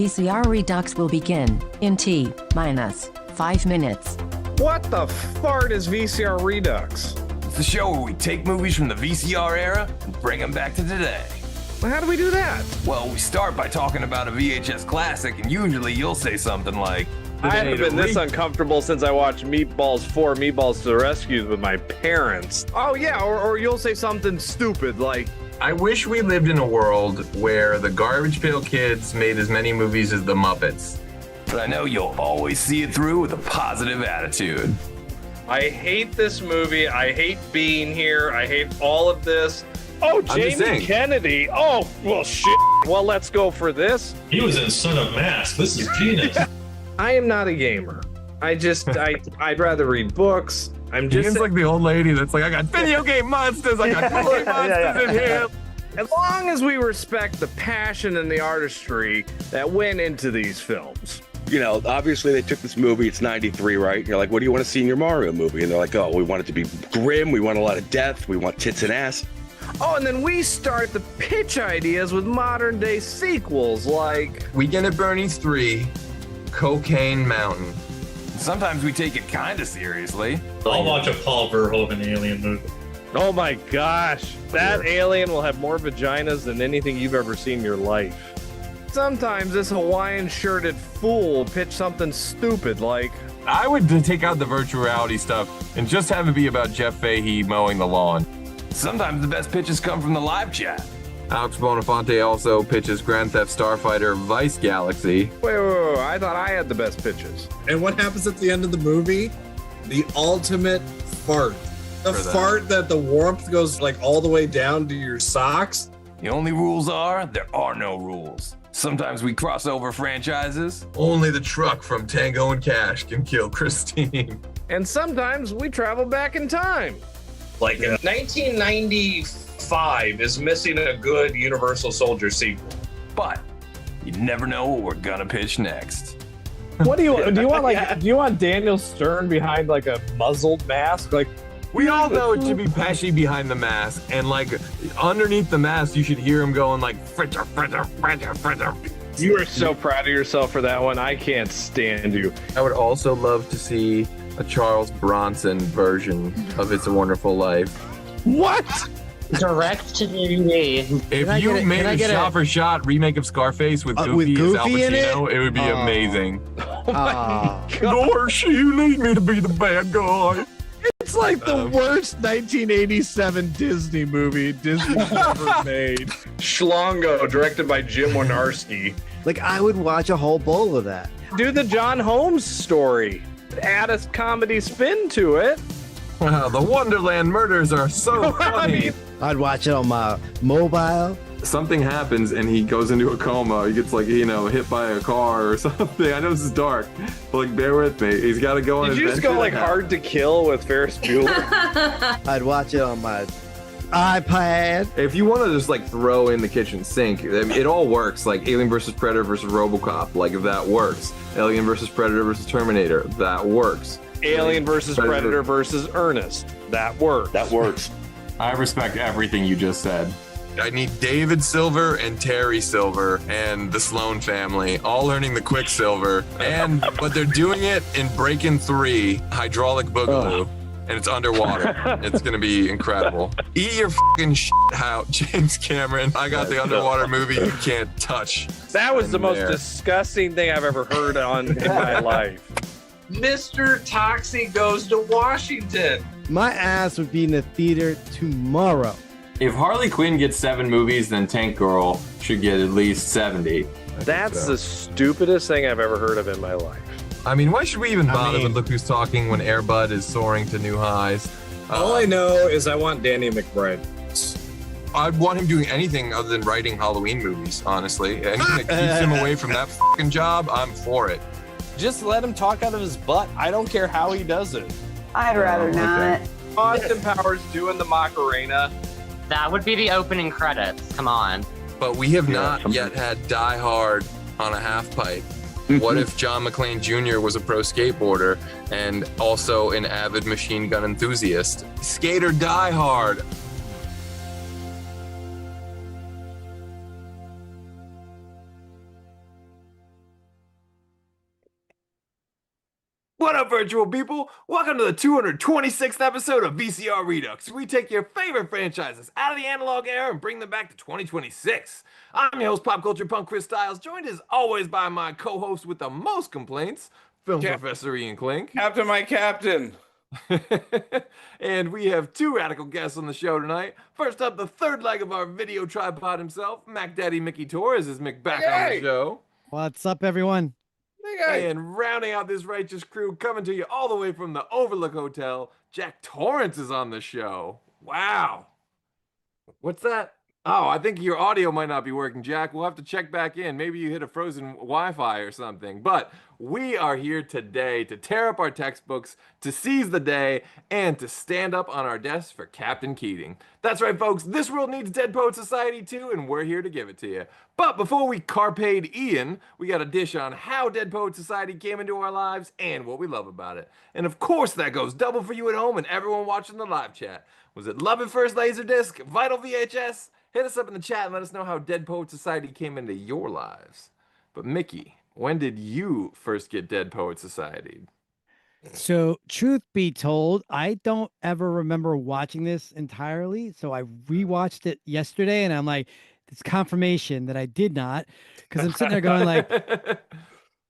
VCR Redux will begin in T-minus 5 minutes. What the fart is VCR Redux? It's the show where we take movies from the VCR era and bring them back to today. Well, how do we do that? Well, we start by talking about a VHS classic, and usually you'll say something like, I haven't been this uncomfortable since I watched Meatballs 4, Meatballs to the Rescue with my parents. Oh yeah, or you'll say something stupid like, I wish we lived in a world where the Garbage Pail Kids made as many movies as the Muppets. but I know you'll always see it through with a positive attitude. I hate this movie, I hate being here, I hate all of this. Oh, Jamie Kennedy. Oh, well, shit. Well, let's go for this. He was in Son of Mask. This is genius. I am not a gamer. I'd rather read books. I'm just He's like the old lady that's like, I got video game monsters, I got toy monsters in here. As long as we respect the passion and the artistry that went into these films. You know, obviously they took this movie, it's 93, right? And you're like, what do you want to see in your Mario movie? And they're like, oh, we want it to be grim, we want a lot of death, we want tits and ass. Oh, and then we start the pitch ideas with modern day sequels like Weekend at Bernie's 3, Cocaine Mountain. Sometimes we take it kind of seriously. I'll watch a Paul Verhoeven alien movie. oh my gosh, that alien will have more vaginas than anything you've ever seen in your life. Sometimes this Hawaiian shirted fool will pitch something stupid like, I would take out the virtual reality stuff and just have it be about Jeff Fahey mowing the lawn. Sometimes the best pitches come from the live chat. Alex Bonafonte also pitches Grand Theft Starfighter Vice Galaxy. wait, I thought I had the best pitches. And what happens at the end of the movie? The ultimate fart. The For that. fart that the warmth goes like all the way down to your socks. The only rules are, there are no rules. Sometimes we cross over franchises. Only the truck from Tango and Cash can kill Christine. And sometimes we travel back in time. Like 1995 is missing a good Universal Soldier sequel. But you never know what we're gonna pitch next. What do you want? Do you want Daniel Stern behind like a muzzled mask? Like, We all know it should be Pesci behind the mask, and like underneath the mask, you should hear him going like fritter, fritter, fritter, fritter. you are so proud of yourself for that one. I can't stand you. I would also love to see a Charles Bronson version of It's a Wonderful Life. What? Direct to DVD. If you made a shot-for-shot remake of Scarface with Goofy as Al Goofy in it? Pacino, it would be amazing. God. Dorsey, you need me to be the bad guy. It's like the worst 1987 Disney movie Disney's ever made. Schlongo, directed by Jim Wynorski. Like, I would watch a whole bowl of that. Do the John Holmes story. Add a comedy spin to it. Wow, the Wonderland murders are so funny. I'd watch it on my mobile. Something happens and he goes into a coma. He gets like, hit by a car or something. I know this is dark, but like, bear with me. He's got to go on. Did you just go like Hard to Kill with Ferris Bueller? I'd watch it on my iPad. If you want to just like throw in the kitchen sink, it all works. Like Alien versus Predator versus RoboCop, like if that works. Alien versus Predator versus Terminator, that works. Alien versus Predator versus Ernest. That works. That works. I respect everything you just said. I need David Silver and Terry Silver and the Sloan family all learning the Quicksilver, but they're doing it in Breakin' 3 Hydraulic Boogaloo, and it's underwater. It's gonna be incredible. Eat your fucking shit out, James Cameron. I got the underwater movie you can't touch. That was the most disgusting thing I've ever heard in my life. Mr. Toxie Goes to Washington. My ass would be in the theater tomorrow. If Harley Quinn gets 7 movies, then Tank Girl should get at least 70. That's the stupidest thing I've ever heard of in my life. I mean, why should we even bother with Look Who's Talking when Air Bud is soaring to new highs? All I know is I want Danny McBride. I'd want him doing anything other than writing Halloween movies, honestly. Anything that keeps him away from that fucking job, I'm for it. Just let him talk out of his butt. I don't care how he does it. I'd rather not. Austin Powers doing the Macarena. That would be the opening credits. Come on. But we have not yet had Die Hard on a half pipe. What if John McClane Jr. was a pro skateboarder and also an avid machine gun enthusiast? Skate or Die Hard. What up, virtual people? Welcome to the 226th episode of VCR Redux, where we take your favorite franchises out of the analog era and bring them back to 2026. I'm your host, pop culture punk Chris Stiles, joined as always by my co-host with the most complaints, film professor Ian Klink. Captain, my captain. And we have two radical guests on the show tonight. First up, the third leg of our video tripod himself, Mac Daddy Mickey Torres is Mick back on the show. What's up, everyone? And rounding out this righteous crew, coming to you all the way from the Overlook Hotel, Jack Torrance is on the show. Wow. What's that? Oh, I think your audio might not be working, Jack. We'll have to check back in. Maybe you hit a frozen Wi-Fi or something. But we are here today to tear up our textbooks, to seize the day, and to stand up on our desks for Captain Keating. That's right, folks. This world needs Dead Poet Society too, and we're here to give it to you. But before we carpade Ian, we got a dish on how Dead Poet Society came into our lives and what we love about it. And of course, that goes double for you at home and everyone watching the live chat. Was it Love at First Laserdisc, Vital VHS? Hit us up in the chat and let us know how Dead Poet Society came into your lives. But Mickey, when did you first get Dead Poet Society? So, truth be told, I don't ever remember watching this entirely. So I rewatched it yesterday, and I'm like, it's confirmation that I did not, because I'm sitting there going like,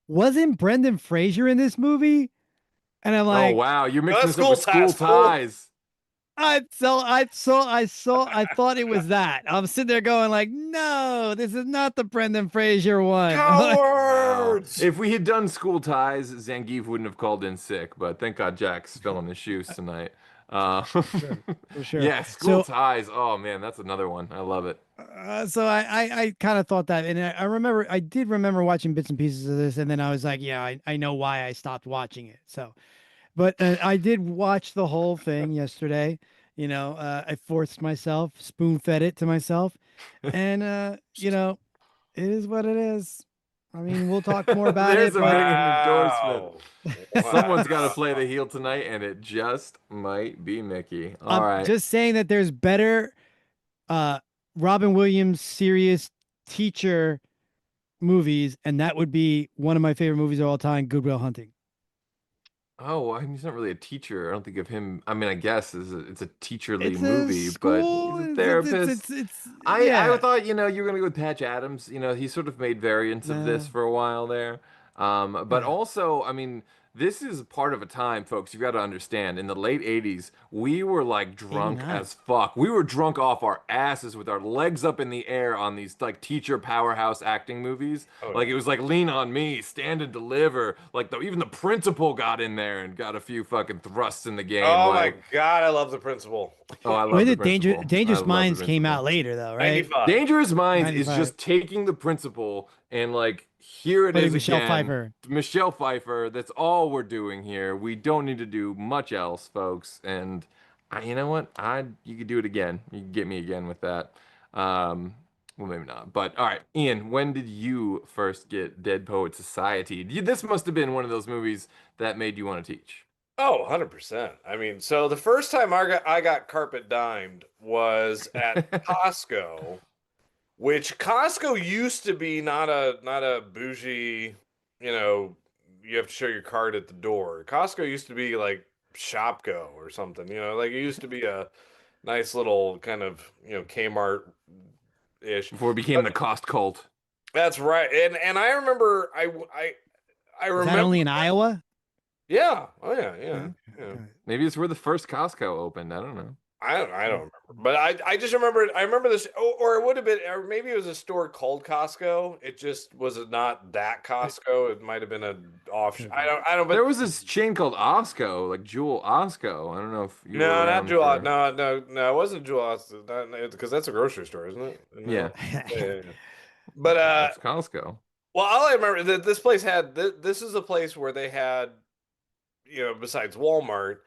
wasn't Brendan Fraser in this movie? And I'm like, oh wow, you're mixing this up with School Ties. I thought it was that. I'm sitting there going like, no, this is not the Brendan Fraser one. Cowards! If we had done School Ties, Zangief wouldn't have called in sick, but thank God Jack's still on his shoes tonight. For sure. Yeah, School Ties. Oh man, that's another one. I love it. So I kind of thought that, and I did remember watching bits and pieces of this, and then I was like, yeah, I know why I stopped watching it. So. But I did watch the whole thing yesterday. You know, I forced myself, spoon-fed it to myself. And, you know, it is what it is. I mean, we'll talk more about There's it. There's a endorsement. Wow. Someone's got to play the heel tonight, and it just might be Mickey. All right. Just saying that there's better Robin Williams serious teacher movies, and that would be one of my favorite movies of all time, Good Will Hunting. Oh, I mean, he's not really a teacher. I don't think of him. I mean, I guess it's a teacherly movie, but he's a therapist. I thought, you know, you were gonna go with Patch Adams. You know, he sort of made variants of this for a while there. But also, I mean, this is part of a time, folks, you got to understand. In the late 80s, we were like drunk as fuck. We were drunk off our asses with our legs up in the air on these like teacher powerhouse acting movies. Like it was like Lean on Me, Stand and Deliver. Like even the principal got in there and got a few fucking thrusts in the game. Oh like, my God, I love the principal. Oh, I love the principal. Dangerous Minds came out later though, right? 95. Dangerous Minds is just taking the principal and like, here it is again. Michelle Pfeiffer. That's all we're doing here. We don't need to do much else, folks. And you know what? You could do it again. You can get me again with that. Well, maybe not. But all right, Ian, when did you first get Dead Poet Society? This must have been one of those movies that made you want to teach. Oh, 100%. I mean, so the first time I got carpet dimed was at Costco. Which Costco used to be not a bougie, you know, you have to show your card at the door. Costco used to be like Shopko or something, you know, like it used to be a nice little kind of, you know, Kmart-ish. Before it became the cost cult. That's right. And I remember I remember. Is that only in Iowa? Yeah. Oh yeah. Maybe it's where the first Costco opened. I don't know. I don't remember, but I just remember. I remember this, or it would have been, or maybe it was a store called Costco. It just was not that Costco. It might have been an offshoot. I don't. But there was this chain called Osco, like Jewel Osco. I don't know if you. No, not Jewel. No, it wasn't Jewel Osco, because that's a grocery store, isn't it? Yeah. Yeah. But it's Costco. Well, all I remember that this place had. This is a place where they had, you know, besides Walmart,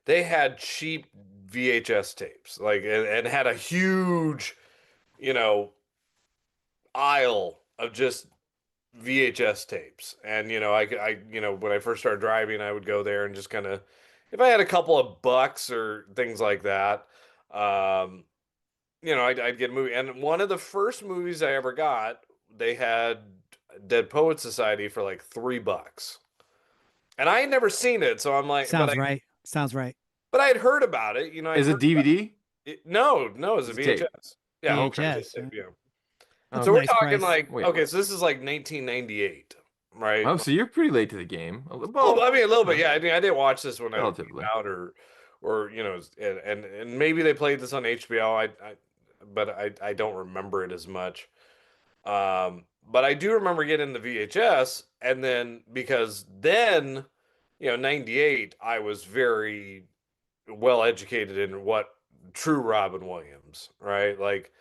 they had cheap VHS tapes, like, and had a huge, you know, aisle of just VHS tapes. And, you know, I you know, when I first started driving, I would go there and just kind of, if I had a couple of bucks or things like that, you know, I'd get a movie. And one of the first movies I ever got, they had Dead Poet Society for like $3. and I had never seen it, so I'm like, Sounds right. Sounds right. But I had heard about it. You know, Is it DVD? No, it's a It's a tape. VHS. Yeah, VHS. tape, yeah. Oh, So we're nice talking price. like, Wait. okay, so this is like 1998, right? Oh, so you're pretty late to the game. Well, I mean, a little bit, yeah. I mean, I didn't watch this when it came Relatively. out, or you know, and maybe they played this on HBO. But I don't remember it as much. But I do remember getting the VHS, and then because then, you know, 98, I was very well educated in what true Robin Williams, right? Like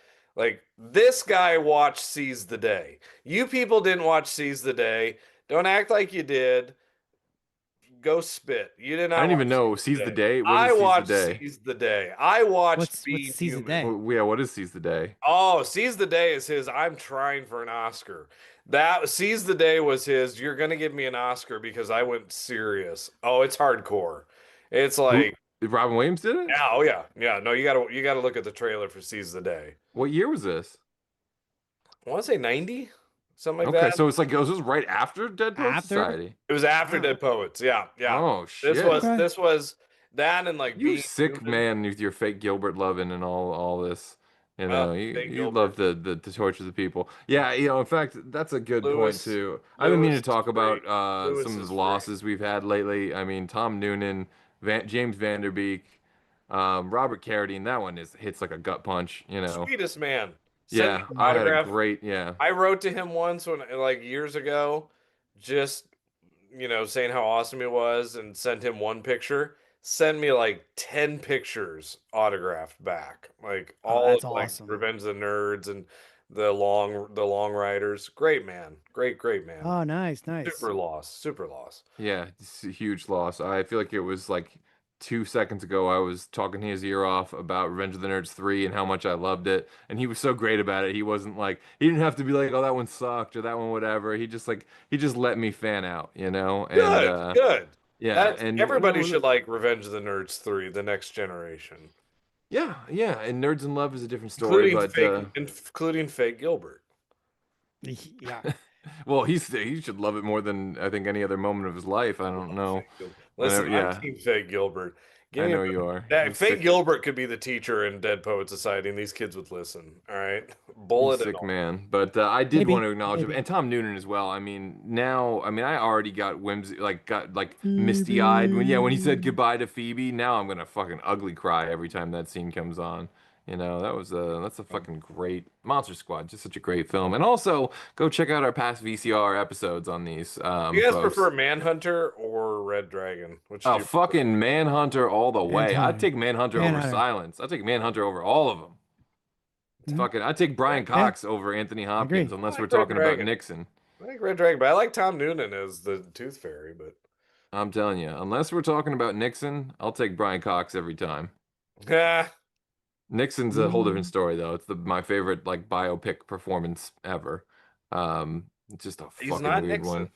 this guy watched Seize the Day. You people didn't watch Seize the Day. Don't act like you did. Go spit. You did not. I didn't even watch know Seize the Day. What I is watched Seize the Day? Seize the Day. I watched What's Being Seize the Human. Day? Yeah, what is Seize the Day? Oh, Seize the Day is his I'm trying for an Oscar. That Seize the Day was his you're gonna give me an Oscar because I went serious. Oh, it's hardcore. It's like Robin Williams did it? yeah, oh yeah. Yeah. No, you gotta look at the trailer for Seize the Day. What year was this? I wanna say 90? Something like Okay, that. so it's like was this right after Dead Poets After? Society? It was after Dead Poets. Yeah, yeah. Oh shit! This was that and like You Being sick Human. man with your fake Gilbert loving and all this. You know, fake you Gilbert. love the torture the people. Yeah, you know, in fact, that's a good point Lewis- too. I've been meaning to Lewis talk is about great. Lewis some of is the great. losses we've had lately. I mean, Tom Noonan, James Vanderbeek, Robert Carradine. That one hits like a gut punch. You know. Sweetest man. Yeah, Sent me an I had a autograph. great yeah. I wrote to him once when like years ago, just you know, saying how awesome he was and sent him one picture. Send me like 10 pictures autographed back. Like all that's of like awesome. Revenge of the Nerds and the Long Riders. Great man. Great man. Oh, nice. Super loss. Yeah, it's a huge loss. I feel like it was like 2 seconds ago I was talking his ear off about Revenge of the Nerds 3 and how much I loved it. And he was so great about it. He wasn't like he didn't have to be like, oh, that one sucked or that one whatever. He just let me fan out, you know? And Good. yeah, and everybody you know, should like Revenge of the Nerds 3, the next generation. Yeah, and Nerds in Love is a different story, Including fake Gilbert. Yeah. Well, he should love it more than I think any other moment of his life. I don't know. Listen, Whenever- I'm Team Fake Gilbert. I know you are. That Fake Sick- Gilbert could be the teacher in Dead Poet Society, and these kids would listen. All right, bullet and sick all. man. But I did Maybe, want to acknowledge him maybe. and Tom Noonan as well. I mean, I already got misty eyed when he said goodbye to Phoebe. Now I'm gonna fucking ugly cry every time that scene comes on. You know, that's a fucking great Monster Squad. Just such a great film. And also go check out our past VCR episodes on these. Do you guys folks. prefer Manhunter or Red Dragon? Which Oh, do you fucking Manhunter all the way. Manhunter. I'd take Manhunter over Manhunter. Silence. I'd take Manhunter over all of them. It's fucking. I'd take Brian Cox over Anthony Hopkins agree. unless I we're like Red talking about Dragon. Nixon. I like Red Dragon, but I like Tom Noonan as the Tooth Fairy. But I'm telling you, unless we're talking about Nixon, I'll take Brian Cox every time. yeah, Nixon's a whole different story, though. It's my favorite like biopic performance ever. It's just a He's fucking not weird Nixon. one.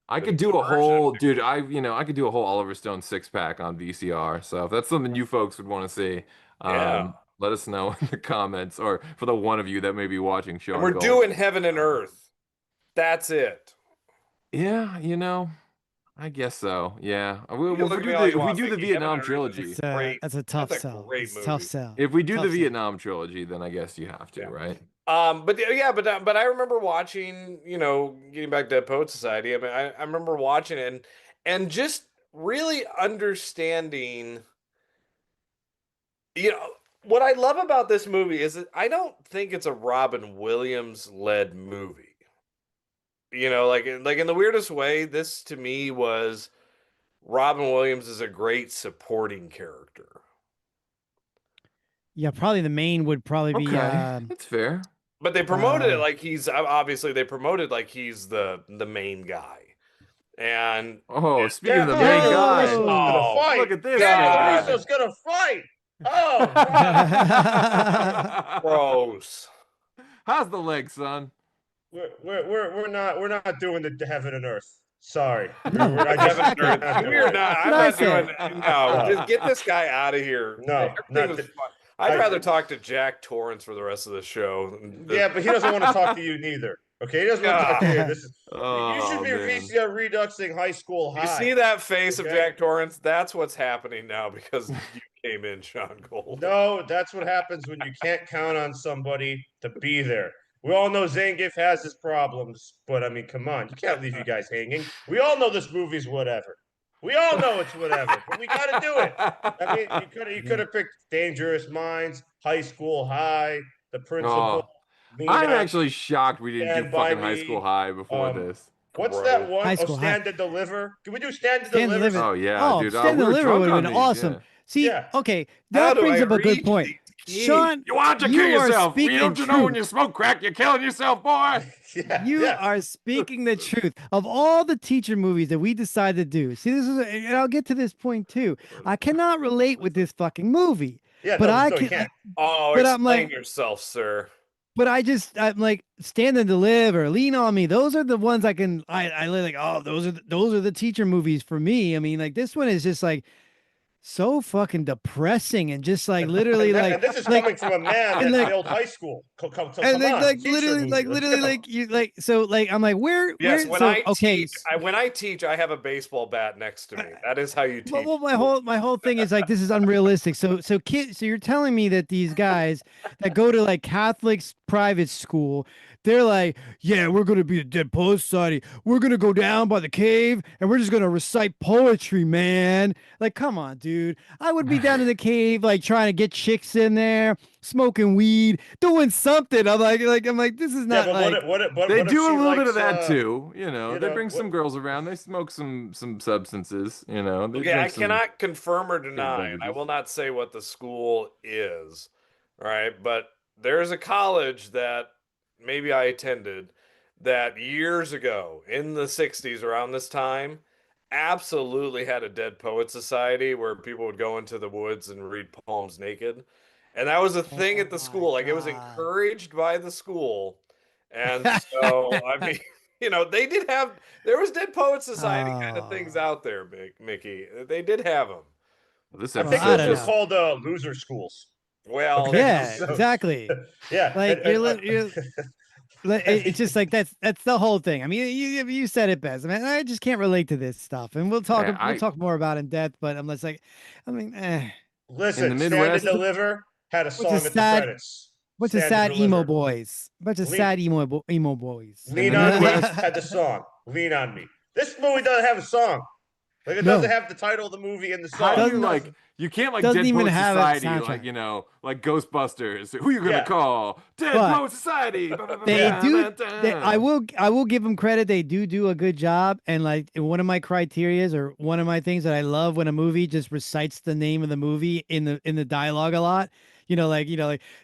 I But could he's do a a version whole, of dude. I could do a whole Oliver Stone 6-pack on VCR. So if that's something you folks would want to see, Yeah. let us know in the comments, or for the one of you that may be watching Sean. And we're Gold. doing Heaven and Earth. That's it. Yeah, you know, I guess so. Yeah, You can look at me all you if we want, do the Vicky, Vietnam Heaven and Earth trilogy, is great. That's a tough That's a sell. great It's a tough movie. sell. if we do Tough the sell. Vietnam trilogy, then I guess you have to, Yeah. right? But I remember watching, you know, getting back to Dead Poet Society. I mean, I remember watching it and just really understanding, you know, what I love about this movie is that I don't think it's a Robin Williams led movie. You know, like in the weirdest way, this to me was Robin Williams is a great supporting character. Yeah, probably the main would probably be Okay, that's fair. But they promoted it like he's obviously they promoted like he's the main guy. And Oh, speaking of the main guy, Oh, look at this God. guy. gonna fight. gross. How's the leg, son? We're not doing the heaven and earth. Sorry. We're not. I'm Nice not hit. doing. No, just get this guy out of here. No, Everything not was the- fun. I'd rather talk to Jack Torrance for the rest of the show. Yeah, but he doesn't want to talk to you neither. Okay, he doesn't look like you. This is you should be man. VCR Reduxing High School High. You see that face of Okay? Jack Torrance? That's what's happening now because you came in, Sean Gold. No, that's what happens when you can't count on somebody to be there. We all know Zangief has his problems, but I mean, come on, you can't leave you guys hanging. We all know this movie's whatever. We all know it's whatever, but we got to do it. I mean, you could have picked Dangerous Minds, High School High, The Principal. I'm actually shocked we didn't Stand do by fucking High Me. School High before this. What's that one? High Oh, School Stand High. to Deliver. Can we do Stand to Stand to Deliver? Deliver. Oh yeah, dude. Stand we to were Deliver drunk would have on been these, awesome. yeah. See, Yeah. okay, How that do brings I up a good read point. these? Sean, You want to kill are yourself. You speaking don't you know when truth. you smoke crack, you're killing yourself, boy. You are speaking the truth. Of all the teacher movies that we decided to do, see, this is, and I'll get to this point too. I cannot relate with this fucking movie. Yeah, but no, I no, you can. can't. Oh, But I'm explain like- yourself, sir. But I'm like, Stand and Deliver, Lean on Me. Those are the ones I can. I like. Oh, those are the teacher movies for me. I mean, like this one is just like so fucking depressing and just like literally And like this is like, coming from a man and that like- failed high school. So come and on, like teacher literally movie, like let's literally go. like you like so like I'm like where Yes, when so I okay teach, when I teach, I have a baseball bat next to me. That is how you teach. well, my whole thing is like this is unrealistic. So you're telling me that these guys that go to like Catholic private school, they're like, yeah, we're gonna be a Dead Poet Society. We're gonna go down by the cave and we're just gonna recite poetry, man. Like, come on, dude. I would be down in the cave, like trying to get chicks in there, smoking weed, doing something. I'm like, this is not Yeah, like. but They what if do a she little bit likes, of that too. You know, they bring what- some girls around. They smoke some substances. You know. They Okay, drink I some- cannot confirm or deny, and I beverages. will not say what the school is. All right, but there's a college that maybe I attended that years ago in the 60s around this time absolutely had a Dead Poet Society where people would go into the woods and read poems naked. And that was a thing at the school. Like it was encouraged by the school. And so, I mean, you know, they did have, there was Dead Poet Society kind of things out there, Mickey. They did have them. This I think I those don't are know. called loser schools. Well, Yeah, so- exactly. Yeah, Like and- you're it's just like that's the whole thing. I mean, you said it best. I mean, I just can't relate to this stuff, and we'll talk more about it in depth. But I'm just like, I mean, Listen, the Stand Midwest- to Deliver had a song a at the sad- credits. bunch of Stand to sad emo Deliver. boys, bunch of Lean- sad emo boys. Lean the on Me Midwest- had the song. Lean on Me. This movie doesn't have a song. Like it No. doesn't have the title of the movie in the song. How do you Doesn't- like? You can't like doesn't Dead even Poet have a Society, soundtrack. like you know, like Ghostbusters. Who you gonna Yeah. call? Dead But Poet Society. They I will give them credit. They do a good job. And like one of my criterias or one of my things that I love when a movie just recites the name of the movie in the dialogue a lot. You know, like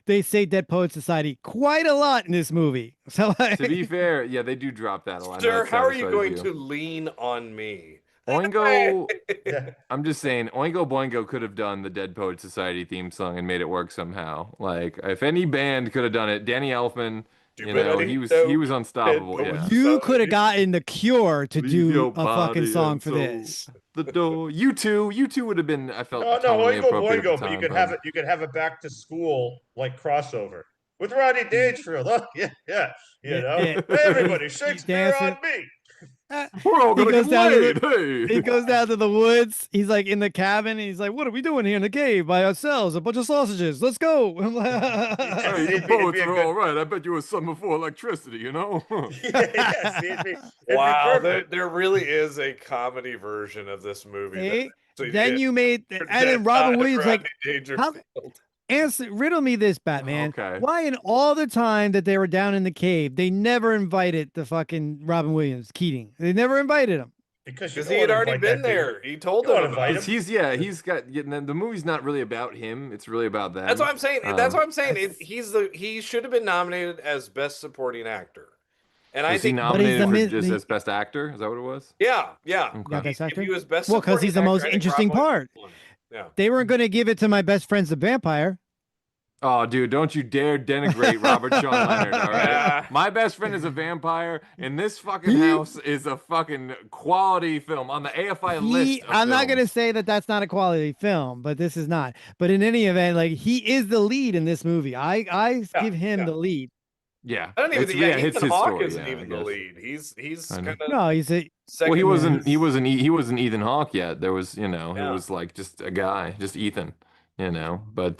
they say Dead Poet Society quite a lot in this movie. So like, To be fair, yeah, they do drop that a lot. sir, That how are you satisfies going you. to lean on me? Oingo, Yeah. I'm just saying, Oingo Boingo could have done the Dead Poet Society theme song and made it work somehow. Like, if any band could have done it, Danny Elfman, you know, he was unstoppable. Yeah. you could have gotten the Cure to Leave do your a fucking body song and for soul. this. The door. You two would have been. I felt. No, totally Oingo appropriate at Boingo, the but you time, could have it. You could have it back to school like crossover with Rodney Dangerfield. Oh, yeah. You know, Yeah. Hey, everybody, Shakespeare dancing. on me. We're all He gonna goes get down to laid. the- Hey. He goes down to the woods. He's like in the cabin. And he's like, "What are we doing here in the cave by ourselves? A bunch of sausages. Let's go." I'm like, Hey, you It'd be poets a are good- all right. I bet you was something before electricity, you know? Yeah, see, it'd be Wow, there, perfect. there really is a comedy version of this movie. Hey, So then you made, and then Robin Williams like, how, answer, riddle me this, Batman. Okay. Why in all the time that they were down in the cave, they never invited the fucking Robin Williams, Keating? They never invited him. Because he had already been there. He told them. about it. He's got. The movie's not really about him. It's really about them. That's what I'm saying. That's what I'm saying. That's- He should have been nominated as best supporting actor. And I Was he think nominated for just as best actor? Is that what it was? Yeah. Okay. Yeah, best If actor? he was best Well, because he's the supporting most actor, I think interesting Robin part. Williams won. Yeah. They weren't going to give it to my best friend's the vampire. Oh, dude, don't you dare denigrate Robert Sean Leonard, all right? Yeah. My best friend is a vampire, and this fucking house is a fucking quality film on the AFI list. I'm not going to say that that's not a quality film, but this is not. But in any event, like he is the lead in this movie. I give him the lead. Yeah, I don't even it's, think. Yeah, it's Ethan his Hawke story. isn't Yeah, even I the guess. lead. He's I know. kind of No, he's a Well, he wasn't. yeah. He wasn't Ethan Hawke yet. There was, he Yeah. was like just a guy, just Ethan. But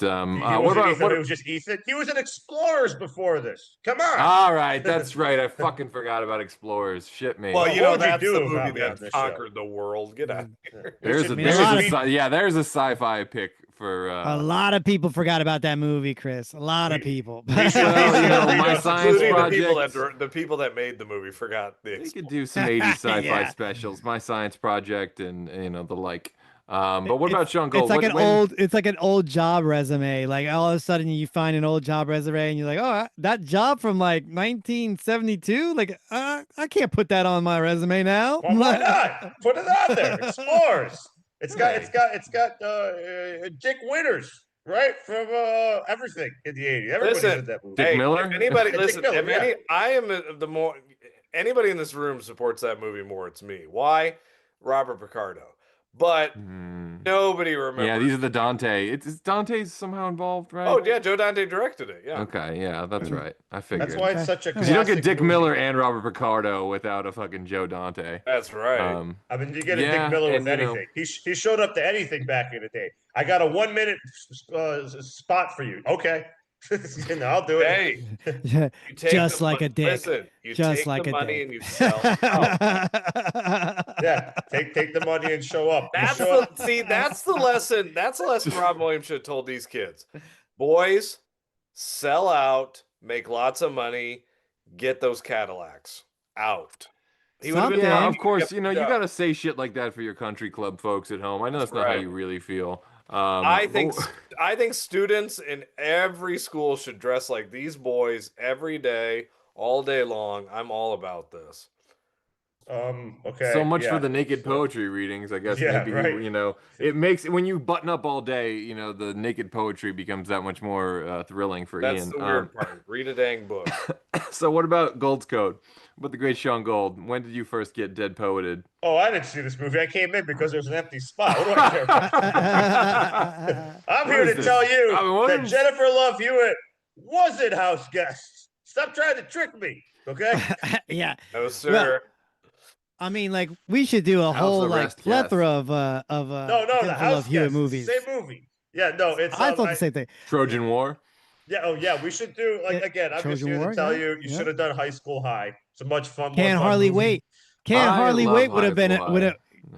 He what wasn't about Ethan. what? It was just Ethan. He was in Explorers before this. Come on. All right, that's right. I fucking forgot about Explorers. Shit me. Well, Well, you what know would you that's do the without movie me on that this show? conquered the world. Get out of here. There's should- a, we there's should a, be- there's a sci-fi pick for A lot of people forgot about that movie, Chris. A lot of people. we should- well, we should my read us- science Including project. the people that made the movie forgot the. They could do some 80s sci-fi Yeah. specials, my science project, and the like. But what about Sean Gold? It's like When- it's like an old job resume. Like all of a sudden you find an old job resume and you're like, oh, that job from like 1972. Like I can't put that on my resume now. Well, why not? Put it on there. Explorers. It's got Dick Winters, right? From everything in the 80s. Everybody's Listen, in that movie. Dick Hey, Miller? if anybody Dick listen, Miller, if yeah. any, I am the more anybody in this room supports that movie more. It's me. Why? Robert Picardo. But nobody remembers. Yeah, these are the Dante. Is Dante's somehow involved, right? Oh yeah, Joe Dante directed it. Yeah. Okay, yeah, that's right. I figured. That's why it's such a Because you don't get classic Dick movie. Miller and Robert Picardo without a fucking Joe Dante. That's right. I mean, you get a yeah, Dick Miller with and, anything. He showed up to anything back in the day. I got a 1 minute spot for you. Okay. I'll do it. Hey, Yeah, you take just the like mon- a dick. Listen, you Just take like the a money dick. and you sell it out. Yeah, take the money and show up. That's Show up. that's the lesson. That's the lesson Robin Williams should have told these kids. Boys, sell out, make lots of money, get those Cadillacs out. He would have been Yeah, fine. of course. He You kept the job. gotta say shit like that for your country club folks at home. I know that's not how right. you really feel. I think but- I think students in every school should dress like these boys every day, all day long. I'm all about this. Okay. So much yeah. for the naked poetry readings, I guess. Yeah, Maybe right. it makes when you button up all day. The naked poetry becomes that much more thrilling for That's Ian. the weird part. Read a dang book. So what about Gold's Code? What about the great Sean Gold? When did you first get dead poeted? Oh, I didn't see this movie. I came in because there was an empty spot. What do I care about? I'm What here is to this? tell you I mean, what that is- Jennifer Love Hewitt wasn't house guest. Stop trying to trick me, okay? Yeah. No, sir. I mean, like we should do a House whole like arrest, plethora yes. of No, the Jennifer house Love Hewitt guest. movies. Same movie. Yeah, no, it's. I thought the same thing. Trojan War. Yeah, oh yeah, we should do like Yeah, again. I'm just Trojan here War, to tell yeah, you, you yeah. should have done High School High. It's a much fun. Can't more fun hardly movie. wait. Can't I hardly love wait would have High been School would High.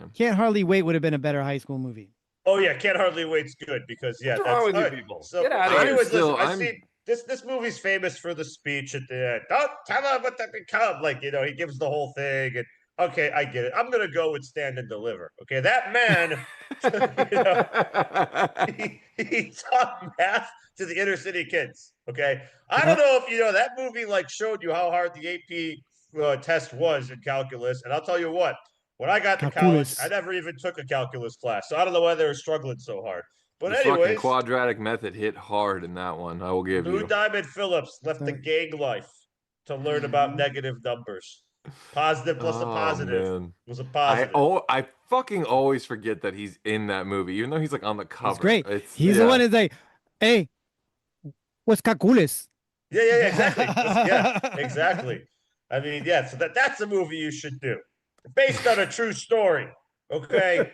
have. Can't hardly wait would have been a better high school movie. Oh yeah, Can't Hardly Wait's good because yeah, What's wrong with you all right, people? So, Get outta here. anyways, Still, listen, I I'm- see this movie's famous for the speech at the end. Don't tell them what they become. Like he gives the whole thing and. Okay, I get it. I'm gonna go with Stand and Deliver. Okay, that man, he taught math to the inner city kids. Okay, I don't know if you know that movie like showed you how hard the AP test was in calculus, and I'll tell you what. When I got to college, Calculus. I never even took a calculus class, so I don't know why they were struggling so hard. But The fucking anyways, quadratic method hit hard in that one. I will give Lou you. Diamond Phillips left the gang life to learn about negative numbers. Positive plus a Oh, positive man. was a positive. I fucking always forget that he's in that movie, even though he's like on the cover. It's great. It's- He's the yeah. one who's like, "Hey, what's calculus?" Yeah, exactly. Yeah, exactly. I mean, yeah, so that's a movie you should do. Based on a true story. Okay.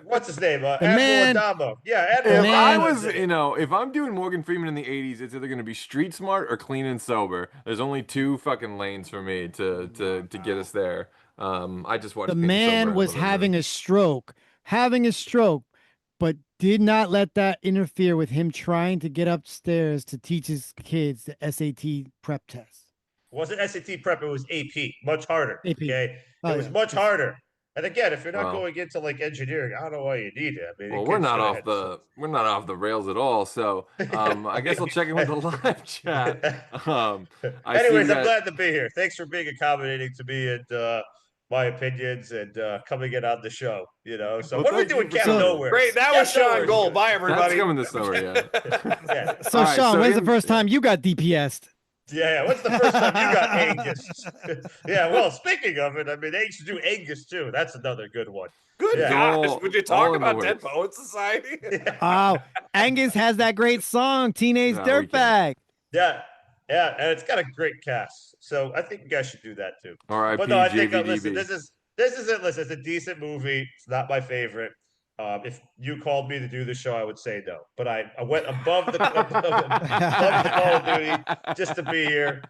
What's his name? Admiral man- Adamo. Yeah, Admiral If I Adamo. was, if I'm doing Morgan Freeman in the 80s, it's either going to be Street Smart or Clean and Sober. There's only two fucking lanes for me to get us there. I just watched The Clean and man Sober. I was love that having movie. a stroke, but did not let that interfere with him trying to get upstairs to teach his kids the SAT prep test. Wasn't SAT prep, it was AP. Much harder. AP. Okay. Oh, It was yeah. much harder. And again, if you're not Well- going into like engineering, I don't know why you need it. I mean, Well, the we're kids not should have off had the rails at all. So I guess I'll check in with the live chat. I see Anyways, I'm that- glad to be here. Thanks for being accommodating to me and my opinions and coming in on the show. So Well, what are we thank you doing, for Camp coming. Nowhere? Great. That Camp was Sean Nowhere's Gold. good. Bye, everybody. That's coming this summer, yeah. Yeah. So, All right, Sean, so when's the in- first time you got DPS'd? Yeah. When's the first time you got Angus? Yeah. Well, speaking of it, I mean, they used to do Angus too. That's another good one. Good Yeah. gosh. All- Would you all talk in the about Dead works. Poets Society? Oh, Angus has that great song, Teenage No, we can't. Dirtbag. Yeah. Yeah, and it's got a great cast. So I think you guys should do that too. R.I.P. But no, I think listen, JVDB. this is it. Listen, it's a decent movie. It's not my favorite. If you called me to do the show, I would say no. But I went above the Call of Duty just to be here,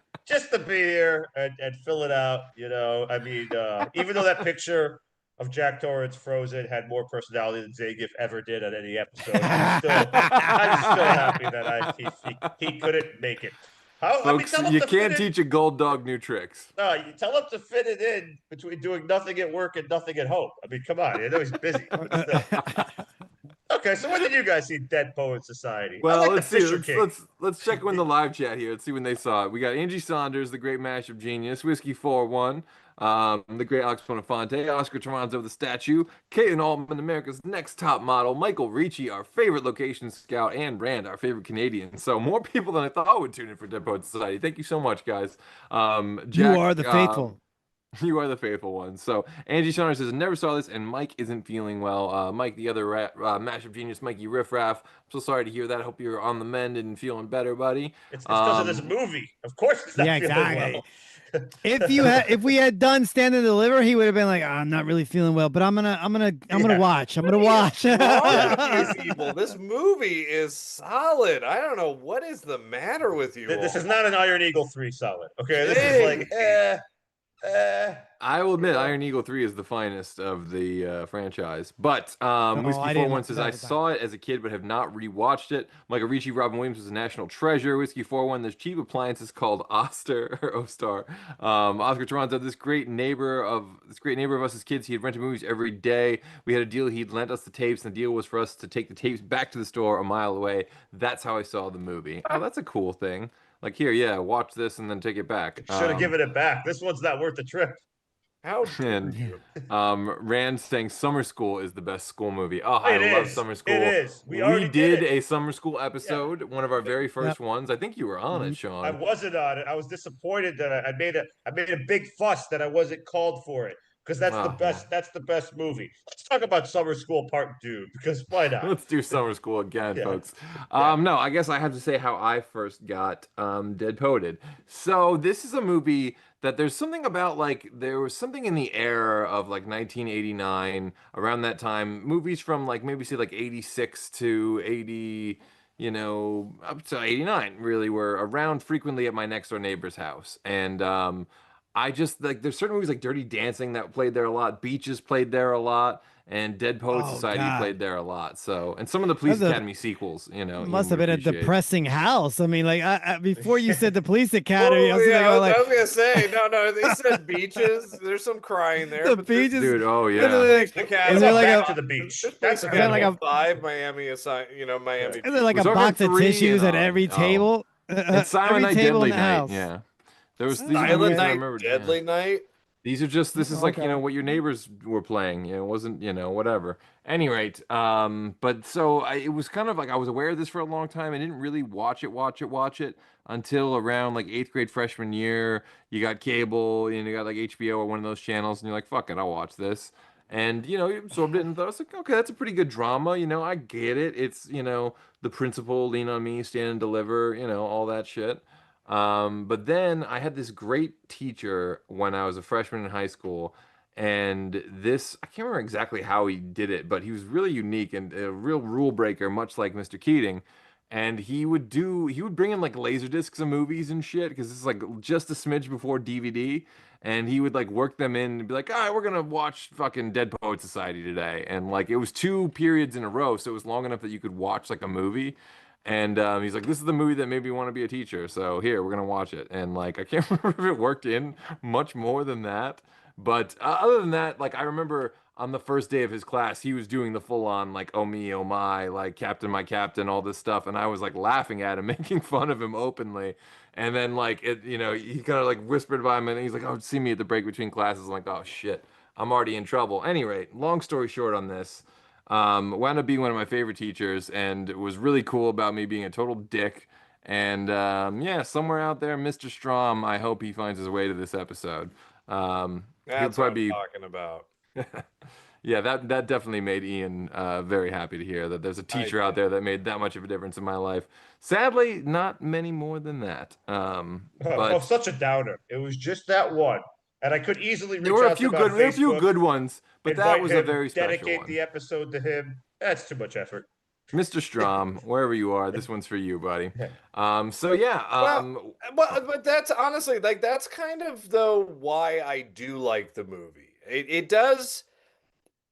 and fill it out. You know, I mean, even though that picture of Jack Torrance frozen had more personality than Zangief ever did at any episode, I'm still happy that he couldn't make it. Folks, you can't teach a gold dog new tricks. No, you tell him to fit it in between doing nothing at work and nothing at home. I mean, come on. I know he's busy. But still. Okay, so when did you guys see Dead Poet Society? Well, like let's see. Let's check in the live chat here. Let's see when they saw it. We got Angie Saunders, the great mashup genius, Whiskey 4-1, the great Alex Bonafonte, Oscar Toronto, the statue, Caitlin Altman, America's Next Top Model, Michael Ricci, our favorite location scout, and Rand, our favorite Canadian. So more people than I thought would tune in for Dead Poet Society. Thank you so much, guys. Jack, you are the faithful. You are the faithful one. So Angie Saunders says, never saw this, and Mike isn't feeling well. Mike, the other mashup genius, Mikey Riffraff. I'm so sorry to hear that. I hope you're on the mend and feeling better, buddy. It's because of this movie. Of course it's not feeling well. If we had done Stand and Deliver, he would have been like, oh, I'm not really feeling well, but I'm gonna watch. I'm gonna watch. People, this movie is solid. I don't know what is the matter with you. This is not an Iron Eagle 3 solid. Okay, this is like I will admit, Iron Eagle 3 is the finest of the franchise. But Whiskey 41 says, I saw it as a kid but have not rewatched it. Michael Ricci, Robin Williams was a national treasure. Whiskey 41, there's cheap appliances called Oster or Ostar. Oscar Toronto, this great neighbor of us as kids, he'd rent movies every day. We had a deal, he'd lent us the tapes, and the deal was for us to take the tapes back to the store a mile away. That's how I saw the movie. Oh, that's a cool thing. Like, here, yeah, watch this and then take it back. Should have given it back. This one's not worth the trip. How and Rand saying Summer School is the best school movie. Oh, I love Summer School. It is. We did a Summer School episode, one of our very first ones. I think you were on it, Sean. I wasn't on it. I was disappointed that I made a big fuss that I wasn't called for it. Because that's the best. That's the best movie. Let's talk about Summer School Part 2. Because why not? Let's do Summer School again, folks. No, I guess I have to say how I first got Dead Poeted. So this is a movie that there's something about, like, there was something in the air of like 1989 around that time. Movies from like maybe say like 86 to 80. Up to 89 really were around frequently at my next door neighbor's house, and I just like there's certain movies like Dirty Dancing that played there a lot, Beaches played there a lot, and Dead Poets Society played there a lot. So, and some of the Police Academy sequels, must have been a depressing house. I mean, like before you said the Police Academy, I was gonna say no. They said Beaches. There's some crying there. The Beaches, dude. Oh yeah. Is there like to the beach? That's like a 5 Miami. Miami. Is there like a box of tissues at every table? And Silent Night, Deadly Night. Yeah. There was Silent Night, Deadly Night. This is like, what your neighbors were playing. It wasn't, whatever. Any rate, but so it was kind of like I was aware of this for a long time. I didn't really watch it until around like 8th grade freshman year. You got cable, you got like HBO or one of those channels, and you're like, fuck it, I'll watch this. And, you absorbed it and thought, I was like, okay, that's a pretty good drama. I get it. It's, the principal, Lean on Me, Stand and Deliver, all that shit. But then I had this great teacher when I was a freshman in high school, and I can't remember exactly how he did it, but he was really unique and a real rule breaker, much like Mr. Keating. And he would bring in like laser discs of movies and shit, because it's like just a smidge before DVD, and he would like work them in and be like, all right, we're gonna watch fucking Dead Poet Society today. And like it was 2 periods in a row, so it was long enough that you could watch like a movie. And he's like, this is the movie that made me want to be a teacher. So here, we're going to watch it. And like, I can't remember if it worked in much more than that. But other than that, like, I remember on the first day of his class, he was doing the full on like, oh me, oh my, like Captain, my Captain, all this stuff. And I was like laughing at him, making fun of him openly. And then like, he kind of like whispered by him and he's like, oh, see me at the break between classes. I'm like, oh shit, I'm already in trouble. Anyway, long story short on this. Wound up being one of my favorite teachers, and it was really cool about me being a total dick. And somewhere out there, Mr. Strom, I hope he finds his way to this episode. That's what I'm talking about. Yeah, that definitely made Ian very happy to hear that there's a teacher out there that made that much of a difference in my life. Sadly, not many more than that. But such a downer. It was just that one, and I could easily there reach were a out to few him on good, there were a few Facebook, good ones, but that invite was a him, very special dedicate one. the episode to him. That's too much effort. Mr. Strom, wherever you are, this one's for you, buddy. So yeah, but that's honestly like that's kind of though why I do like the movie. It does,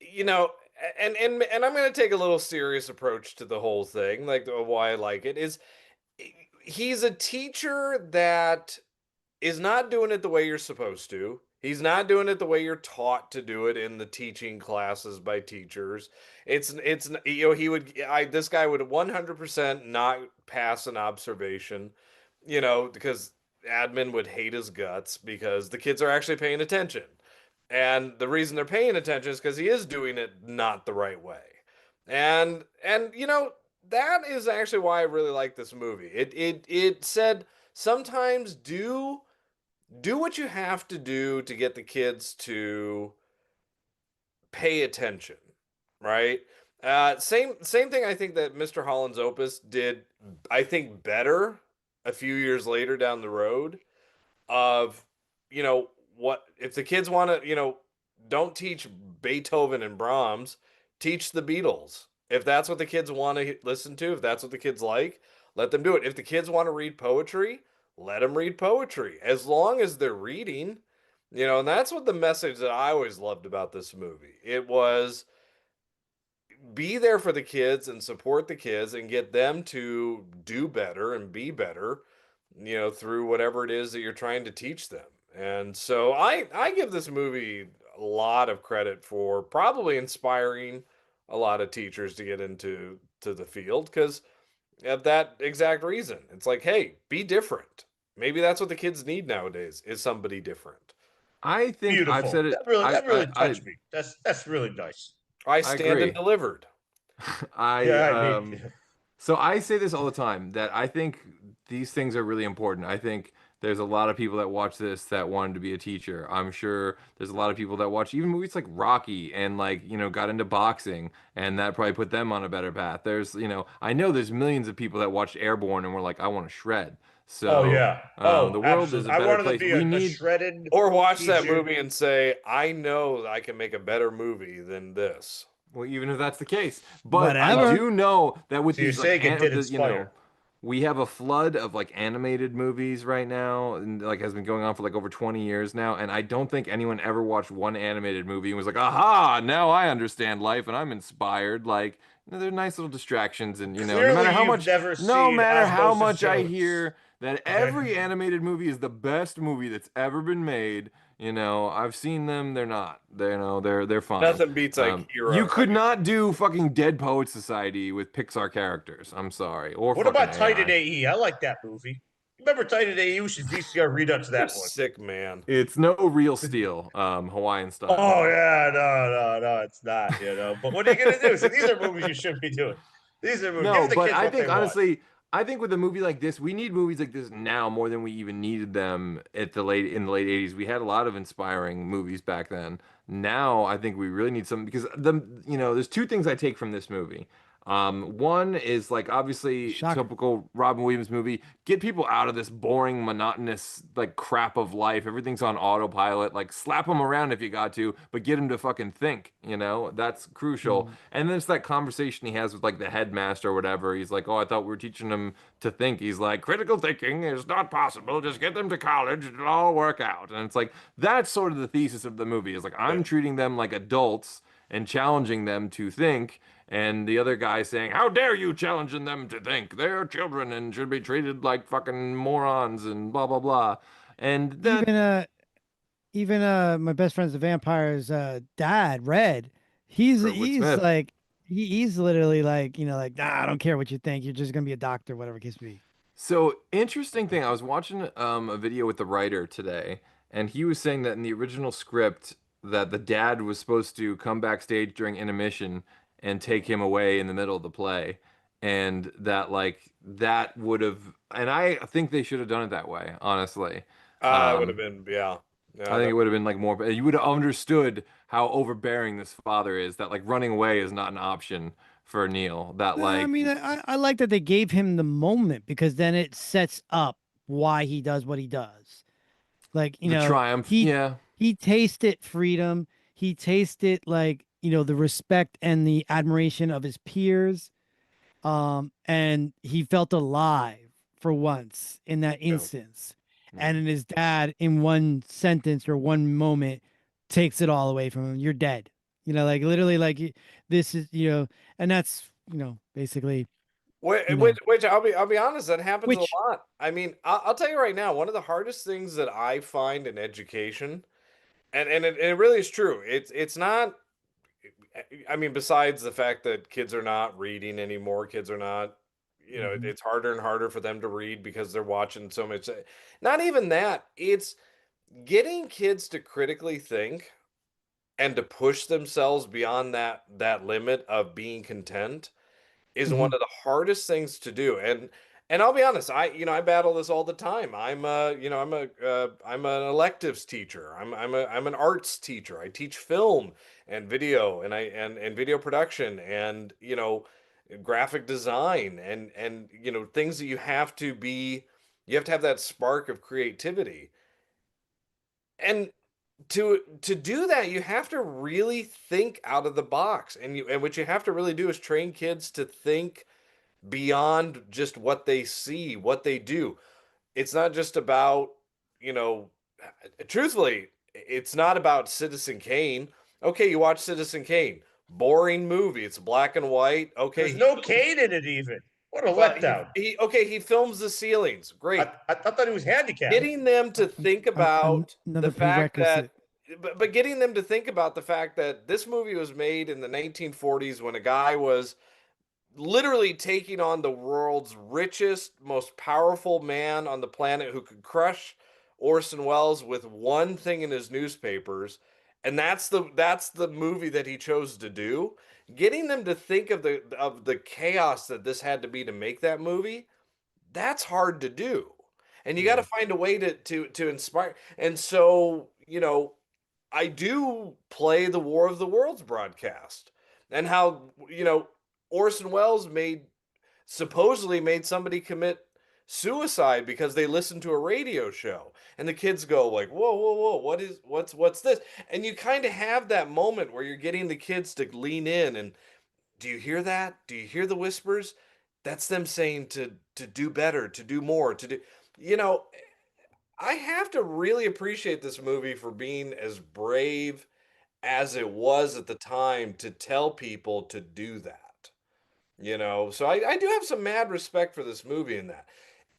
you know, and I'm going to take a little serious approach to the whole thing. Like why I like it is he's a teacher that is not doing it the way you're supposed to. He's not doing it the way you're taught to do it in the teaching classes by teachers. It's you know this guy would 100% not pass an observation, you know, because admin would hate his guts because the kids are actually paying attention. And the reason they're paying attention is because he is doing it not the right way. And you know, that is actually why I really like this movie. It said sometimes do what you have to do to get the kids to pay attention, right? Same thing I think that Mr. Holland's Opus did, I think better a few years later down the road of, you know, what if the kids want to, you know, don't teach Beethoven and Brahms, teach the Beatles. If that's what the kids want to listen to, if that's what the kids like, let them do it. If the kids want to read poetry, let them read poetry as long as they're reading, you know. And that's what the message that I always loved about this movie. It was be there for the kids and support the kids and get them to do better and be better, you know, through whatever it is that you're trying to teach them. And so I give this movie a lot of credit for probably inspiring a lot of teachers to get into the field because of that exact reason. It's like, hey, be different. Maybe that's what the kids need nowadays is somebody different. I think Beautiful. I've said it. That really touched me. That's really nice. I stand and delivered. So I say this all the time that I think these things are really important. I think there's a lot of people that watch this that wanted to be a teacher. I'm sure there's a lot of people that watch even movies like Rocky and like, you know, got into boxing and that probably put them on a better path. There's, you know, I know there's millions of people that watched Airborne and were like, I want to shred. So the world is a better place. We need shredded or watch that movie and say, I know I can make a better movie than this. Well, even if that's the case, but I do know that with these, like, you know, we have a flood of like animated movies right now, and like has been going on for like over 20 years now. And I don't think anyone ever watched one animated movie and was like, "Aha! Now I understand life and I'm inspired." Like, you know, they're nice little distractions, and you know, no matter how much I hear that every animated movie is the best movie that's ever been made. You know, I've seen them. They're not. They're fine. Nothing beats like Hero. You could not do fucking Dead Poet Society with Pixar characters. I'm sorry. Or what about Titan AE? I like that movie. Remember Titan AE? We should VCR Redux that one. Sick man. It's no Real Steel, Hawaiian style. Oh yeah, no, it's not. You know, but what are you gonna do? So these are movies you shouldn't be doing. These are movies. No, but I think honestly. I think with a movie like this, we need movies like this now more than we even needed them in the late 80s. We had a lot of inspiring movies back then. Now I think we really need some because there's two things I take from this movie. One is like obviously typical Robin Williams movie. Get people out of this boring, monotonous like crap of life. Everything's on autopilot. Like slap them around if you got to, but get them to fucking think. You know, that's crucial. And then it's that conversation he has with like the headmaster or whatever. He's like, "Oh, I thought we were teaching them to think." He's like, "Critical thinking is not possible. Just get them to college. It'll all work out." And it's like that's sort of the thesis of the movie. Is like I'm treating them like adults and challenging them to think. And the other guy saying, "How dare you challenging them to think? They're children and should be treated like fucking morons and blah blah blah." And then even my best friend's the vampire's dad, Red. He's like he's literally like, you know, like, "Nah, I don't care what you think. You're just gonna be a doctor, whatever case may be." So interesting thing. I was watching a video with the writer today, and he was saying that in the original script that the dad was supposed to come backstage during intermission and take him away in the middle of the play, and that like that would have, and I think they should have done it that way, honestly. It would have been I think it would have been like more, you would have understood how overbearing this father is, that like running away is not an option for Neil. That like, I mean, I like that they gave him the moment because then it sets up why he does what he does. Like, the triumph. He tasted freedom. He tasted like, the respect and the admiration of his peers. And he felt alive for once in that instance. And then his dad, in one sentence or one moment, takes it all away from him. You're dead. Like literally, like this is, and that's, basically. Which I'll be honest, that happens a lot. I mean, I'll tell you right now, one of the hardest things that I find in education, and it really is true. It's not. I mean, besides the fact that kids are not reading anymore, kids are not. It's harder and harder for them to read because they're watching so much. Not even that. It's getting kids to critically think and to push themselves beyond that limit of being content is one of the hardest things to do. And I'll be honest, I battle this all the time. I'm an electives teacher. I'm an arts teacher. I teach film and video and video production and graphic design and things that you have to have that spark of creativity. And to do that, you have to really think out of the box, and what you have to really do is train kids to think beyond just what they see, what they do. It's not just about, truthfully, it's not about Citizen Kane. Okay, you watch Citizen Kane, boring movie. It's black and white. Okay, there's no Kane in it even. What a letdown. He films the ceilings. Great. I thought he was handicapped. Getting them to think about the fact that, but getting them to think about the fact that this movie was made in the 1940s when a guy was literally taking on the world's richest, most powerful man on the planet who could crush Orson Welles with one thing in his newspapers, and that's the movie that he chose to do. Getting them to think of the chaos that this had to be to make that movie, that's hard to do. And you got to find a way to inspire. And so, I do play the War of the Worlds broadcast and how, Orson Welles supposedly made somebody commit suicide because they listened to a radio show, and the kids go like, whoa, what's this? And you kind of have that moment where you're getting the kids to lean in and, do you hear that? Do you hear the whispers? That's them saying to do better, to do more, to do, I have to really appreciate this movie for being as brave as it was at the time to tell people to do that. So I do have some mad respect for this movie in that.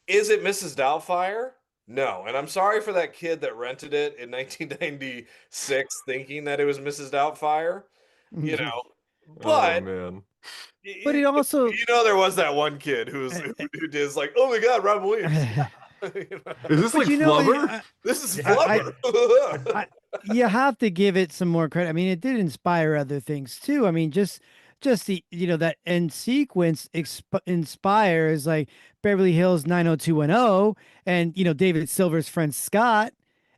Is it Mrs. Doubtfire? No. And I'm sorry for that kid that rented it in 1996 thinking that it was Mrs. Doubtfire, but, oh, man. But it also, there was that one kid who did like, oh my God, Robin Williams. Is this like Flubber? This is Flubber. You have to give it some more credit. I mean, it did inspire other things too. I mean, just the that end sequence inspires like Beverly Hills 90210 and David Silver's friend Scott,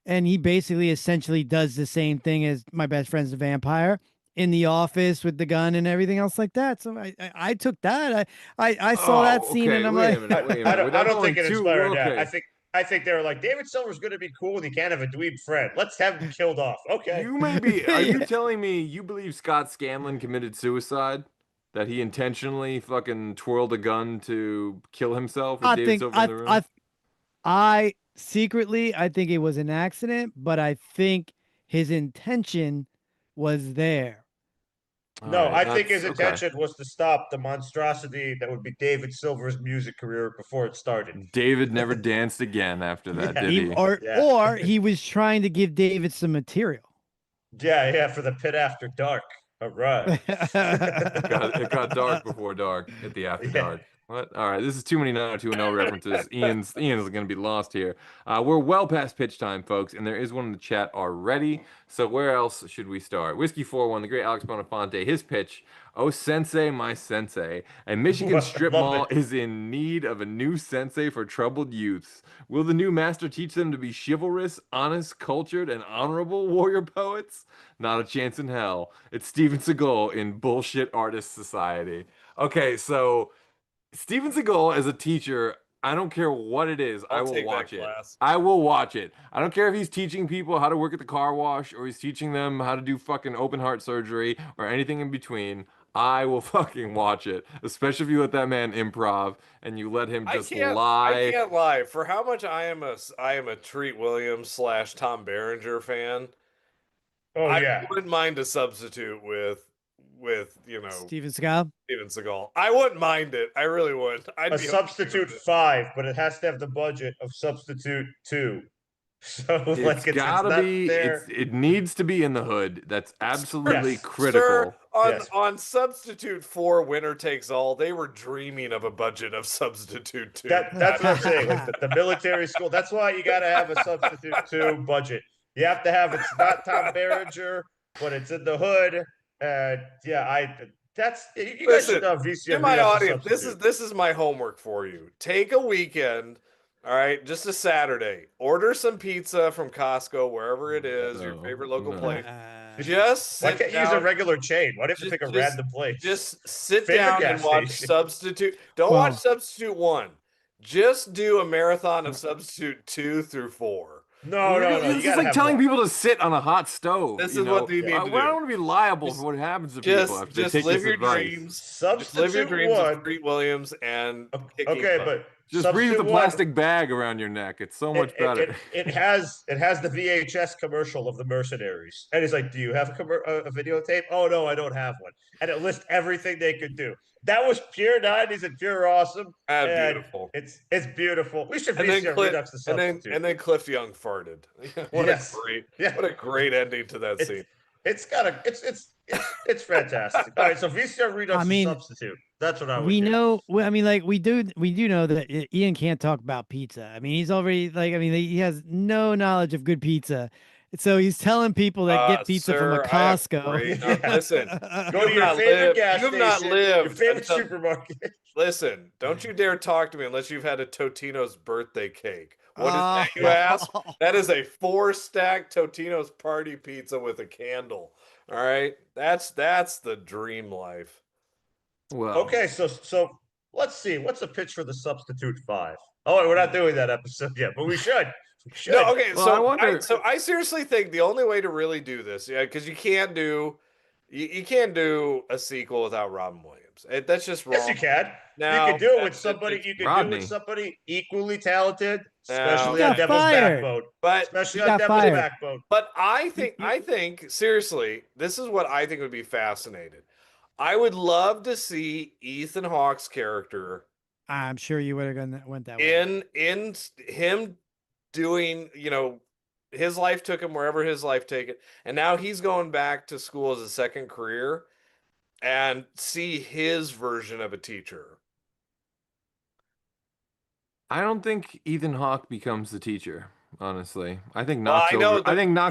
and he basically essentially does the same thing as My Best Friend's the Vampire in the office with the gun and everything else like that. So I took that. I saw that scene and I'm like, I don't think it inspired that. I think they were like, David Silver's going to be cool and he can't have a dweeb friend. Let's have him killed off. Okay. Are you telling me you believe Scott Scanlon committed suicide? That he intentionally fucking twirled a gun to kill himself with David Silver in the room? I secretly, I think it was an accident, but I think his intention was there. No, I think his intention was to stop the monstrosity that would be David Silver's music career before it started. David never danced again after that, did he? Or he was trying to give David some material. Yeah, for the Pit After Dark. All right. It got dark before dark at the After Dark. What? All right, this is too many 90210 references. Ian's going to be lost here. We're well past pitch time, folks, and there is one in the chat already. So where else should we start? Whiskey 41, the great Alex Bonafonte, his pitch. Oh, sensei, my sensei. A Michigan strip mall is in need of a new sensei for troubled youths. Will the new master teach them to be chivalrous, honest, cultured, and honorable warrior poets? Not a chance in hell. It's Steven Seagal in Bullshit Artist Society. Okay, so Steven Seagal as a teacher, I don't care what it is, I will watch it. I will watch it. I don't care if he's teaching people how to work at the car wash or he's teaching them how to do fucking open heart surgery or anything in between. I will fucking watch it, especially if you let that man improv and you let him just lie. I can't lie. For how much I am a Treat Williams / Tom Berenger fan. Oh yeah, I wouldn't mind a substitute with Steven Seagal. Steven Seagal. I wouldn't mind it. I really would. I'd a be substitute 5, but it has to have the budget of substitute 2. So It's gotta be. It needs to be in the hood. That's absolutely critical. Sir, on substitute 4, winner takes all. They were dreaming of a budget of substitute 2. That's what I'm saying. Like the military school. That's why you got to have a substitute 2 budget. You have to have. It's not Tom Berenger, but it's in the hood. That's you guys should know VCR. To my audience, this is my homework for you. Take a weekend. All right, just a Saturday. Order some pizza from Costco, wherever it is, your favorite local place. Just why can't you use a regular chain? Why do you have to pick a random place? Just sit down and watch Substitute. Don't watch Substitute 1. Just do a marathon of Substitute 2 through 4. No. It's just like telling people to sit on a hot stove. This is what you need to do. I don't want to be liable for what happens to people after they take live this your advice. dreams. Just live your dreams of Treat Williams and just breathe the plastic bag around your neck. It's so much better. It has the VHS commercial of the Mercenaries, and it's like, do you have a videotape? Oh no, I don't have one. And it lists everything they could do. That was pure 90s and pure awesome. Beautiful. It's beautiful. We should VCR Redux the substitute. And then Cliff Young farted. What a great ending to that scene. It's fantastic. All right, so VCR Redux the substitute. That's what I would We do. know. I mean, like we do know that Ian can't talk about pizza. I mean, he's already he has no knowledge of good pizza. So he's telling people that get pizza from a Costco. Listen, go to your favorite gas station. You have not lived. Your favorite supermarket. Listen, don't you dare talk to me unless you've had a Totino's birthday cake. What is that, you ask? That is a 4-stack Totino's party pizza with a candle. All right, that's the dream life. Well, okay, so let's see. What's the pitch for the substitute 5? Oh, we're not doing that episode yet, but we should. No, okay. Well, so I seriously think the only way to really do this, because you can't do a sequel without Robin Williams. That's just wrong. Yes, you can. Now, you can do it with somebody. You can do it with somebody equally talented, especially on Devil's Backbone. Especially on Devil's Backbone. But I think seriously, this is what I think would be fascinating. I would love to see Ethan Hawke's character. I'm sure you would have went that way. In him doing, his life took him wherever his life take it, and now he's going back to school as a second career, and see his version of a teacher. I don't think Ethan Hawke becomes the teacher. Honestly, I think Knox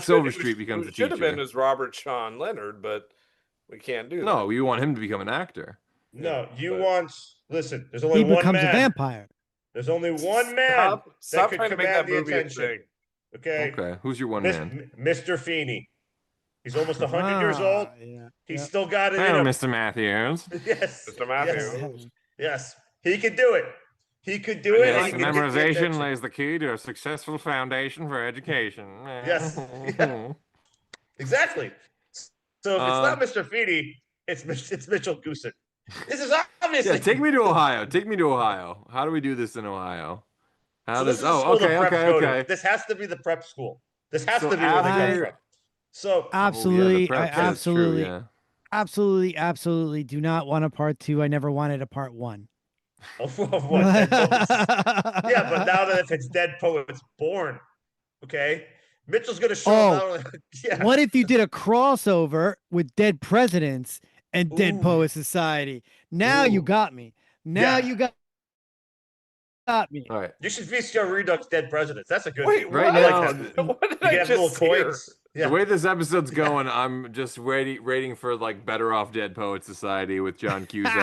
Overstreet becomes the teacher. Should have been as Robert Sean Leonard, but we can't do that. No, you want him to become an actor. No, listen. There's only one man. He becomes a vampire. There's only one man Stop that trying could to make that command the movie a attention. thing. Okay, who's your one man? Mr. Feeney. He's almost 100 years old. He's still got it in Hello, him. Mr. Matthews. Yes, Mr. Matthews. Yes, he could do it. He could do it. Yes, memorization lays the key to a successful foundation for education. Yes, exactly. So if it's not Mr. Feeney, it's Mitchell Goosen. This is obviously. Yeah, take me to Ohio. Take me to Ohio. How do we do this in Ohio? Okay. This has to be the prep school. This has to be where they go from. So absolutely, I absolutely do not want a part 2. I never wanted a part 1. Of what? Dead Poets? Yeah, but now that if it's Dead Poets Born, okay, Mitchell's gonna show up. What if you did a crossover with Dead Presidents and Dead Poet Society? Now you got me. Now you got Stop me. All right. You should VCR Redux Dead Presidents. That's a good Wait, thing. Right I now, like that. What did You I can have little just hear? coins. Yeah. The way this episode's going, I'm just rating for like Better Off Dead Poets Society with John Cusack. Oh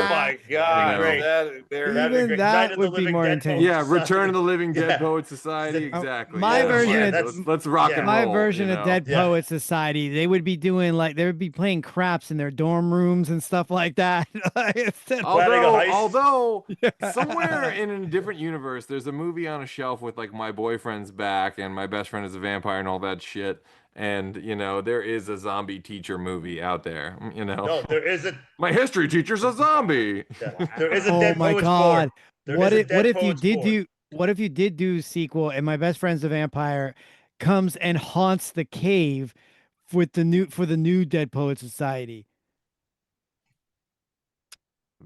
or, my God! great. That, there, That'd be Even great. that Night of the would be Living more Dead intense. Poets yeah, Return Society. of the Living Dead Yeah. Poets Society. Exactly. My yeah. version yeah, of that's- let's rock yeah. and my roll. version you of know? Dead Yeah. Poets Society, they would be doing like they would be playing craps in their dorm rooms and stuff like that. Instead of- Planning a heist. Although somewhere in a different universe, there's a movie on a shelf with like My Boyfriend's Back and My Best Friend is a Vampire and all that shit. And you know, there is a zombie teacher movie out there. You know, No, there isn't. my history teacher's a zombie. Yeah. There is a Oh Dead my Poets God! 4. There What is a if Dead you Poets did 4. do what if you did do sequel and My Best Friend's the Vampire comes and haunts the cave with the new Dead Poets Society?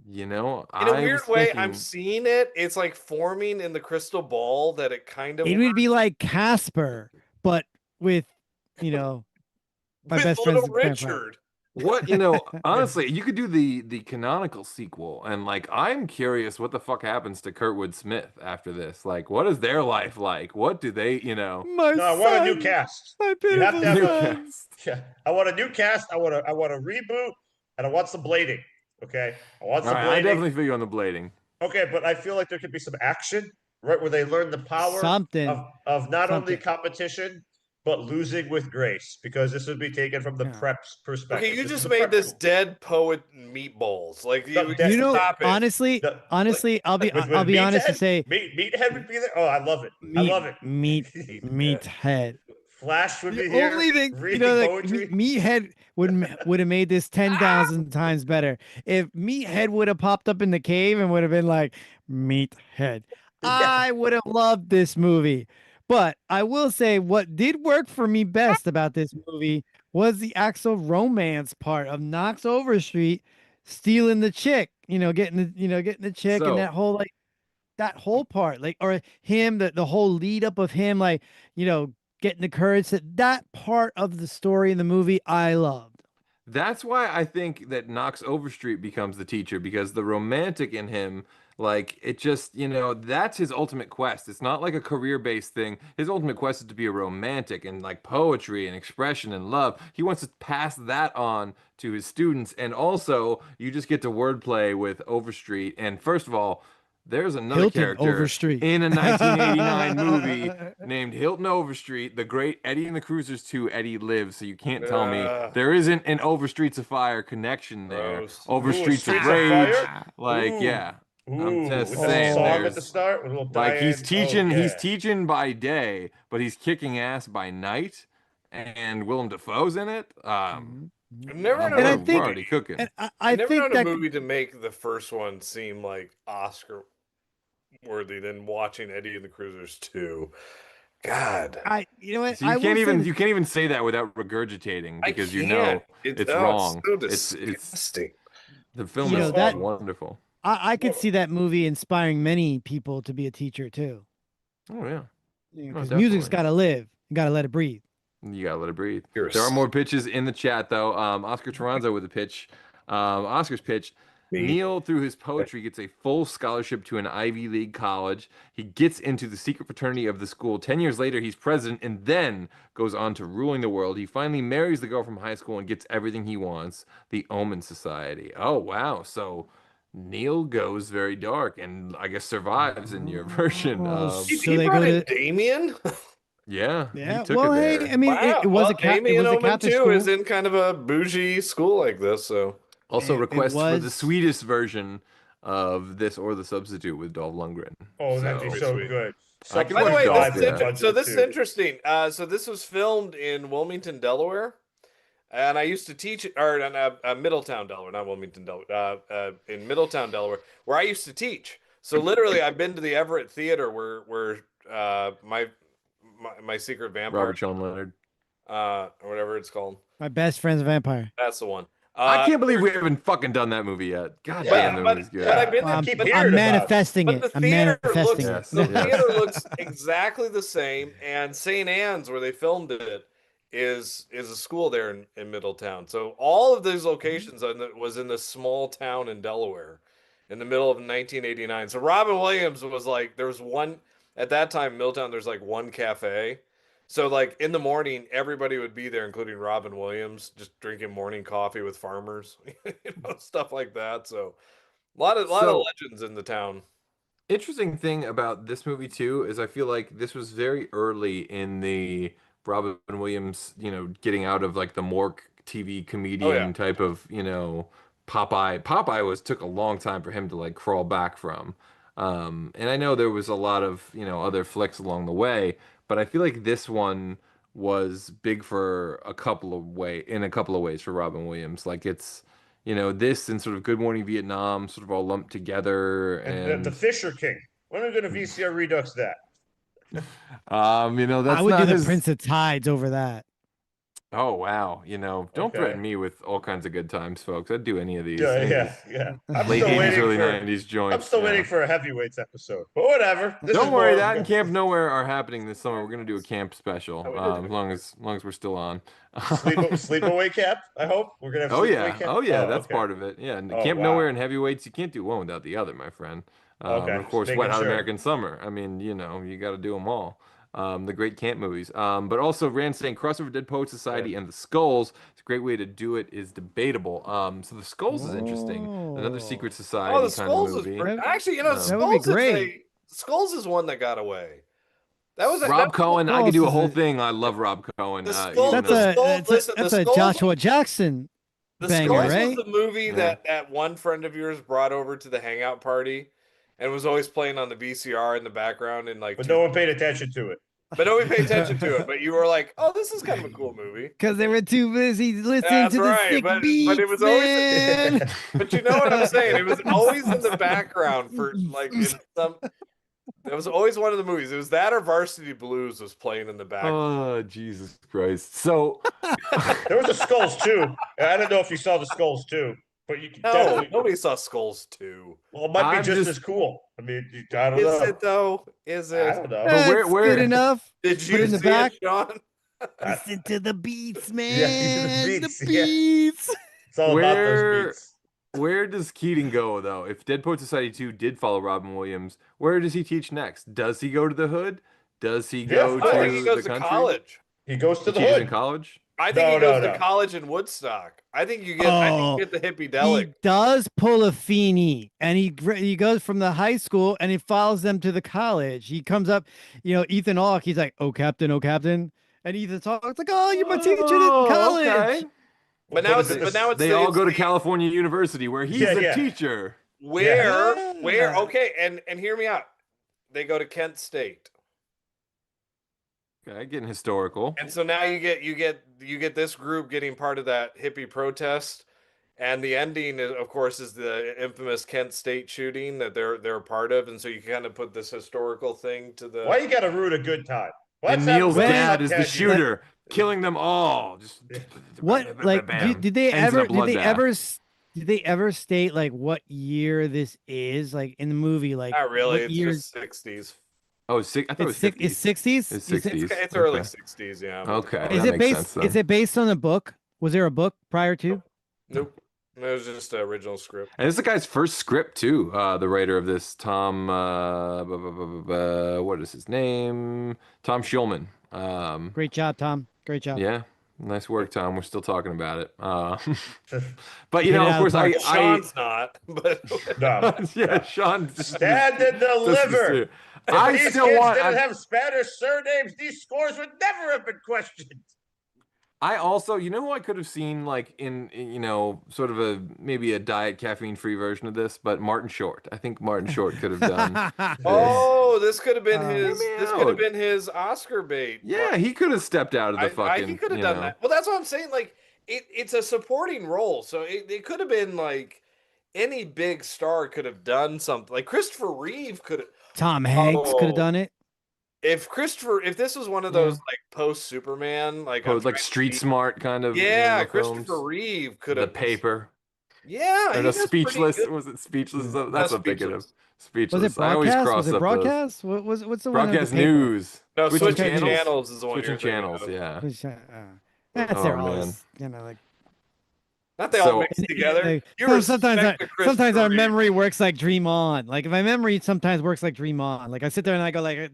You know, in a I weird was way, thinking, I'm seeing it. It's like forming in the crystal ball that it kind of It would be like Casper, but with My with Best little Friend's the Vampire. Richard. what honestly, you could do the canonical sequel, and like I'm curious what the fuck happens to Kurtwood Smith after this. Like, what is their life like? What do they, My No, I want a new son, cast. my You have pitiful to have new son. cast? Yeah, I want a new cast. I want a reboot, and I want some blading. Okay, I want All some right, blading. I definitely feel you on the blading. Okay, but I feel like there could be some action, right, where they learn the power Something. of not only Something. competition but losing with grace, because this would be taken from the Yeah. prep's perspective. Okay, you This just is a made prep this school. dead poet meatballs. Like No, you, dead- You know, stop it. honestly, I'll be With I'll be honest to Meathead? say, Meathead would be there. Oh, I love it. I love it. Meathead. Flash would be The here. only thing, reading like poetry. Meathead would have made this 10,000 times better if Meathead would have popped up in the cave and would have been like Meathead. I would have loved this movie. But I will say what did work for me best about this movie was the actual romance part of Knox Overstreet stealing the chick, getting the chick So- and that whole part, like, or him, the whole lead up of him, like, getting the courage. That part of the story in the movie, I loved. That's why I think that Knox Overstreet becomes the teacher, because the romantic in him, like, it just, that's his ultimate quest. It's not like a career-based thing. His ultimate quest is to be a romantic, and like poetry and expression and love. He wants to pass that on to his students. And also, you just get to wordplay with Overstreet. And first of all, there's another Hilton character Overstreet. in a 1989 movie named Hilton Overstreet, the great Eddie and the Cruisers 2, Eddie Lives. So you can't tell me there isn't an Overstreets of Fire connection there. Gross. Overstreets Streets of of Rage. Fire? Like, Ooh. yeah. I'm Ooh, just with the saying song at there's the start with a little like he's Diane. teaching Oh, yeah. he's teaching by day, but he's kicking ass by night. And Willem Dafoe's in it. I've never known And I a we're think- already cooking. And I I've never think known that a movie to make the first one seem like Oscar worthy than watching Eddie and the Cruisers 2. God. you know what? So you I can't will say even you can't even say that without regurgitating, I because can't. it's oh, wrong. It's so It's disgusting. the film You know, is that- wonderful. I could see that movie inspiring many people to be a teacher too. Oh yeah. Because definitely. music's got to live. You got to let it breathe. You gotta let it breathe. You're There are s- more pitches in the chat though. Oscar Toronzo with a pitch. Oscar's pitch. Me. Neil, through his poetry, gets a full scholarship to an Ivy League college. He gets into the secret fraternity of the school. 10 years later, he's president and then goes on to ruling the world. He finally marries the girl from high school and gets everything he wants, the Omen Society. Oh, wow. So Neil goes very dark and I guess survives in your version. Oh, He, So he they brought go in to- Damien? Yeah. Yeah. He took Well, it hey, there. I mean, Wow. it was well, a cat. It Damien was a Omen Catholic too school. is in kind of a bougie school like this, so Also, it request for the was- sweetest version of this or the substitute with Dolph Lundgren. Oh, that'd be so sweet. good. I can By the watch way, Dolph, this is yeah. so this is interesting. So this was filmed in Wilmington, Delaware, and I used to teach, or in Middletown, Delaware, not Wilmington, Delaware, in Middletown, Delaware, where I used to teach. So literally, I've been to the Everett Theater where my secret vampire, Robert Sean Leonard. or whatever it's called. My best friend's a vampire. That's the one. I can't believe we haven't fucking done that movie yet. God damn, that movie's good. But I've been Well, there. keep But, hearing I'm about it. manifesting but it. the I'm theater looks manifesting Yes. it. the Yes. theater looks exactly the same, and St. Anne's, where they filmed it, is a school there in Middletown. So all of these locations was in this small town in Delaware, in the middle of 1989. So Robin Williams was like, there was one at that time, Milltown, there's like one cafe. So like in the morning, everybody would be there, including Robin Williams, just drinking morning coffee with farmers, stuff like that. So a lot of legends in the town. Interesting thing about this movie too is I feel like this was very early in the Robin Williams, getting out of like the Mork TV comedian type of, Popeye. Popeye took a long time for him to like crawl back from. And I know there was a lot of, other flicks along the way, but I feel like this one was big for a couple of ways for Robin Williams. Like it's, this and sort of Good Morning Vietnam sort of all lumped together. And the Fisher King. When are we going to VCR Redux that? That's I would not do the Prince of Tides over that. Oh wow! Don't threaten me with all kinds of good times, folks. I'd do any of these. Yeah. Late 80s, early 90s joints. I'm still waiting for a heavyweights episode, but whatever. Don't worry, that and Camp Nowhere are happening this summer. We're gonna do a camp special, as long as we're still on. Sleepaway camp. I hope we're gonna have. Sleepaway camp? That's part of it. Yeah, Camp Nowhere and heavyweights. You can't do one without the other, my friend. Of course, Wet Hot American Summer. I mean, you got to do them all. The great camp movies. But also Rand saying Crossover Dead Poet Society and the Skulls. It's a great way to do it is debatable. So the Skulls is interesting. Another secret society the Skulls kind of movie. Actually, that would be great. Skulls is one that got away. That was Rob Cohen. I could do a whole thing. I love Rob Cohen. That's a Joshua Jackson banger, right? Was the movie that one friend of yours brought over to the hangout party. And was always playing on the VCR in the background, and like. But no one paid attention to it. But nobody paid attention to it. But you were like, "Oh, this is kind of a cool movie." Because they were too busy listening to the sick beats, but it was man. always. But you know what I'm saying? It was always in the background for like in some. It was always one of the movies. It was that or Varsity Blues was playing in the background. Oh Jesus Christ! So there was the Skulls too. I don't know if you saw the Skulls too. But you nobody saw Skulls 2. Well, it might be just as cool. I mean, I don't know. Is it though? Is it? I don't know. That's good enough. Did you put it in the see back? It, Sean? Listen to the beats, man. Yeah, the beats. It's all about those beats. Where does Keating go though? If Dead Poet Society 2 did follow Robin Williams, where does he teach next? Does he go to the hood? Does he go to he goes the to country? College. He goes to the hood. In college? I think he goes to college in Woodstock. I think you get the hippie-delic. He does pull a Feeney, and he goes from the high school and he follows them to the college. He comes up, Ethan Hawke. He's like, "Oh captain," and Ethan Hawke's like, "Oh, you're my teacher at college." Okay. But now it's they all go to California University where he's a teacher. Where? Okay, and hear me out. They go to Kent State. Okay, getting historical. And so now you get this group getting part of that hippie protest, and the ending, of course, is the infamous Kent State shooting that they're a part of, and so you kind of put this historical thing to the. Why you got to ruin a good time? And Neil's dad is the shooter, killing them all. Just what? Like, did they ever state like what year this is? Like in the movie, like not really. It's years? Just 60s. Oh, I thought it was 50s. It's 60s? It's 60s. It's early 60s, yeah. Okay. Is it based? Is it based on a book? Was there a book prior to? Nope. It was just an original script. And this is the guy's first script too. The writer of this, Tom. What is his name? Tom Schulman. Great job, Tom. Great job. Yeah. Nice work, Tom. We're still talking about it. But of course, Sean's not. But no. Yeah, Sean. Stand and deliver. I these still kids want. didn't have Spanish surnames. These scores would never have been questioned. I also, who I could have seen like in sort of maybe a diet caffeine free version of this, but Martin Short. I think Martin Short could have done. This could have been his. This could have been his Oscar bait. Yeah, he could have stepped out of the fucking. He could have done that. Well, that's what I'm saying. Like it's a supporting role, so it could have been like any big star could have done something. Like Christopher Reeve could have. Tom Hanks could have done it. If this was one of those like post Superman, like Street Smart kind of, Christopher Reeve could have The Paper. Yeah, or Speechless. Was it Speechless? That's what I'm thinking of. Speechless. Was it broadcast? What's the one? Broadcast News. No, Switching Channels is the one. Switching Channels. Yeah. That's their always, like. Not they all So- mix together. Like, You sometimes respect the Chris sometimes our Stiles. memory works like Dream On. Like if my memory sometimes works like Dream On. Like I sit there and I go like,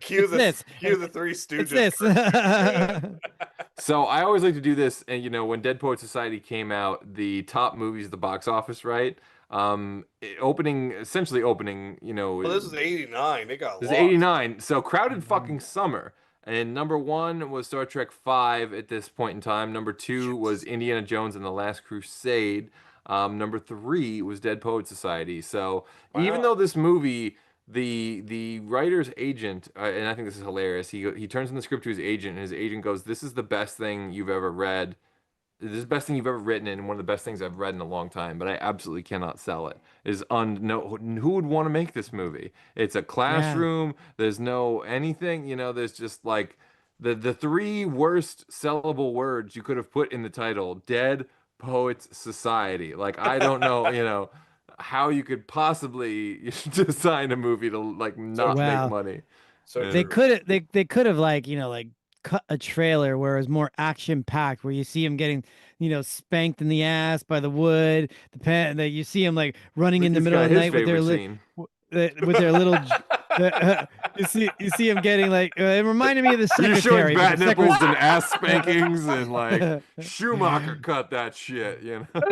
Cue It's this. the Three it's Stooges. this. So I always like to do this, and when Dead Poet Society came out, the top movies at the box office, right? Essentially opening, Well, this is '89. They got this is lost. 89. So crowded fucking summer. And number 1 was Star Trek V at this point in time. Number 2 was Indiana Jones and the Last Crusade. Number 3 was Dead Poet Society. So even though this movie, the writer's agent, and I think this is hilarious, he turns in the script to his agent, and his agent goes, "This is the best thing you've ever read. This is the best thing you've ever written, and one of the best things I've read in a long time, but I absolutely cannot sell it." Who would want to make this movie? It's a classroom. There's no anything, there's just like the 3 worst sellable words you could have put in the title: Dead Poets Society. Like, I don't know, how you could possibly design a movie to like not make money. So they could have like cut a trailer where it was more action packed, where you see him getting spanked in the ass by the wood, the pen, that you see him like running in the middle of the night with their little you see him getting like it reminded me of the You're secretary. showing bat nipples and ass spankings and like Schumacher cut that shit,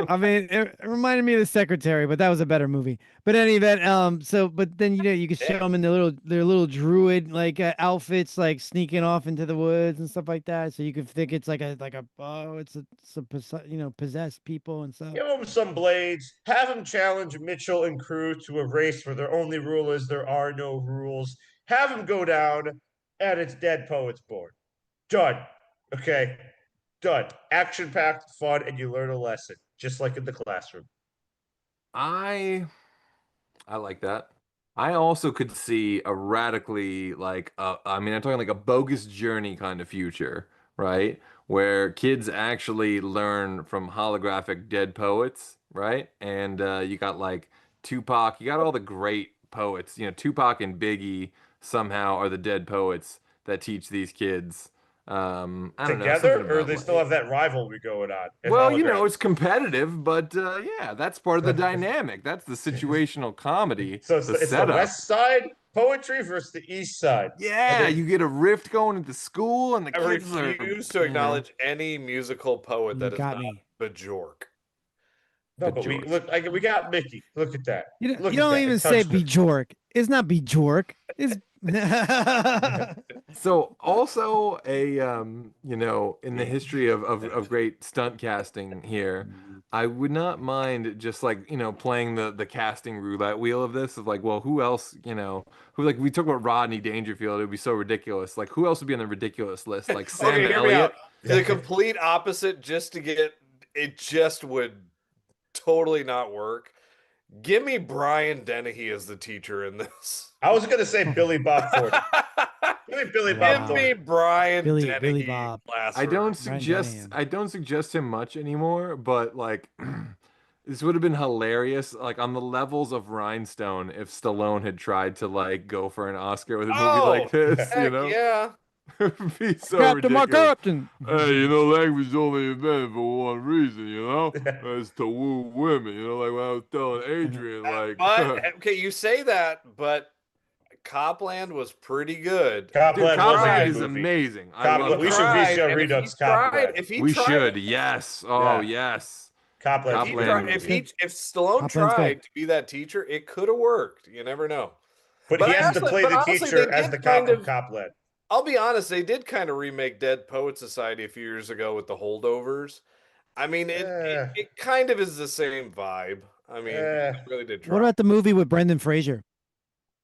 I mean, it reminded me of the secretary, but that was a better movie. But any event, but then you could show them in their little druid like outfits, like sneaking off into the woods and stuff like that. So you could think it's possessed people and stuff. Give them some blades. Have them challenge Mitchell and crew to a race where their only rule is there are no rules. Have them go down, and it's Dead Poets board. Done. Okay. Done. Action-packed, fun, and you learn a lesson, just like in the classroom. I like that. I also could see a radically I'm talking like a bogus journey kind of future, right? Where kids actually learn from holographic dead poets, right? And you got like Tupac, you got all the great poets, Tupac and Biggie somehow are the dead poets that teach these kids. I don't know, Together, or they still have that rivalry going on? Well, it's competitive, but yeah, that's part of the dynamic. That's the situational comedy. So it's the West Side poetry versus the East Side. Yeah, you get a rift going into school, and the I kids refuse to acknowledge any musical poet that is not Bjork. No, but we got Mickey. Look at that. You don't even say Bjork. It's not Bjork. It's So also in the history of great stunt casting here, I would not mind just like playing the casting roulette wheel of this, of like, well, who else, who, like, we talk about Rodney Dangerfield, it would be so ridiculous, like who else would be on the ridiculous list, like Sam Okay, hear me Elliott. out. The complete opposite, just to get it, just would totally not work. Give me Brian Dennehy as the teacher in this. I was gonna say Billy Bob Ford. Give me Brian Dennehy. Billy Bob. I don't suggest him much anymore, but like this would have been hilarious, like on the levels of Rhinestone, if Stallone had tried to like go for an Oscar with a movie like this, Yeah. It would be so Captain, ridiculous. my captain. Hey, language is only invented for one reason, It's to woo women, like when I was telling Adrian, like. But okay, you say that, but Copland was pretty good. Copland is amazing. We should VCR Redux Copland. We should, yes. Oh, yes. Copland. If Stallone tried to be that teacher, it could have worked. You never know. But he has to play the teacher as the cop of Copland. I'll be honest, they did kind of remake Dead Poet Society a few years ago with the Holdovers. I mean, it kind of is the same vibe. I mean, it really did try. What about the movie with Brendan Fraser?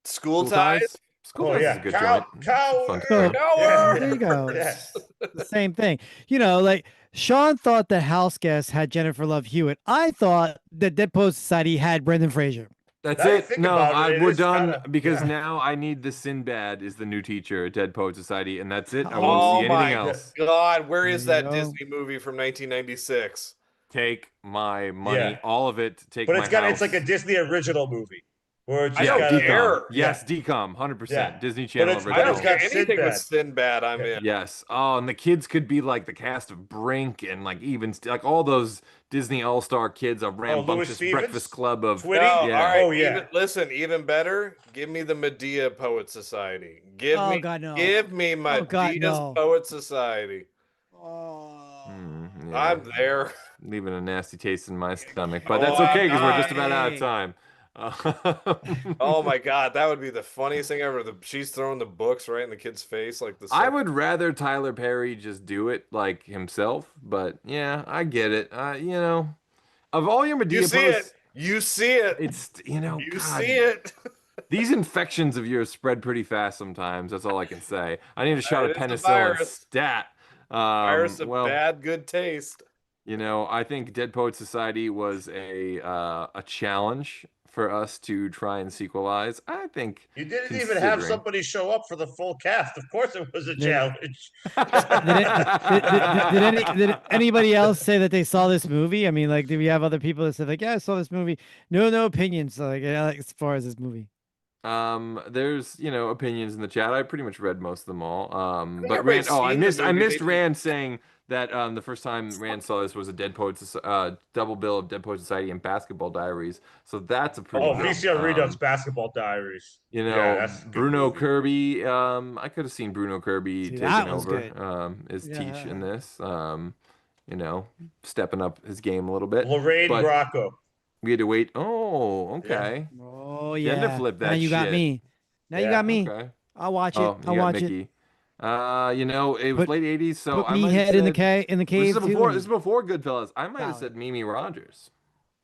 School Ties? School Ties is a good joint. Coward. There you go. It's the same thing. Like Sean thought that House Guest had Jennifer Love Hewitt. I thought that Dead Poet Society had Brendan Fraser. That's it. No, we're done because now I need the Sinbad is the new teacher at Dead Poet Society, and that's it. I won't see anything else. God, where is that Disney movie from 1996? Take my money, all of it. But it's like a Disney original movie. Where it's I just don't got care. Yes, decom, 100%. Yeah. Disney But Channel it's- I original. don't care got anything with Sinbad. Sinbad. I'm in. Yes. Oh, and the kids could be like the cast of Brink and like even like all those Disney All-Star kids, a rambunctious Stevens? breakfast club of Twitty? No, all Yeah. right. Oh, yeah. Even better. Give me the Medea Poet Society. Give Oh, me, God, no. give me Oh, God, Medea's no. Poet Society. Yeah. I'm there. Leaving a nasty taste in my stomach, but Oh, that's okay I'm because we're not. just about out of Hey. time. Oh my God, that would be the funniest thing ever. She's throwing the books right in the kid's face, like the. I would rather Tyler Perry just do it like himself, but yeah, I get it. You know, of all your Medea You see posts, it. You see it. it's you know, You God, see it. these infections of yours spread pretty fast sometimes. That's all I can say. I need a shot of It's a penicillin virus. stat. Virus of Well, bad good taste. you know, I think Dead Poet Society was a challenge for us to try and sequelize. I think You didn't even have considering- somebody show up for the full cast. Of course, it was a Yeah. challenge. Did anybody else say that they saw this movie? I mean, like, do we have other people that said like, yeah, I saw this movie? No opinions. Like, yeah, like, as far as this movie. There's opinions in the chat. I pretty much read most of them all. But everybody's Rand, I seen the missed movie. They Rand saying that the first time Rand saw this was a double bill of Dead Poet Society and Basketball Diaries. So that's a pretty Oh, good, VCR Redux Basketball Diaries. You know, Yeah, that's a good Bruno movie. Kirby. I could have seen Bruno Kirby See, taking that was over good. as Yeah. Teach in this. Stepping up his game a little bit. Lorraine But Bracco. we had to wait. Oh, okay. Oh Gender yeah. flip that now you got shit. me. Now you Yeah, got me. Okay. I'll watch it. Oh, you I'll got watch it. Mickey. It was Put- late '80s, so Put I me might have head in the said- in the This cave is too. before. This is before Goodfellas. I might have Solid. said Mimi Rogers.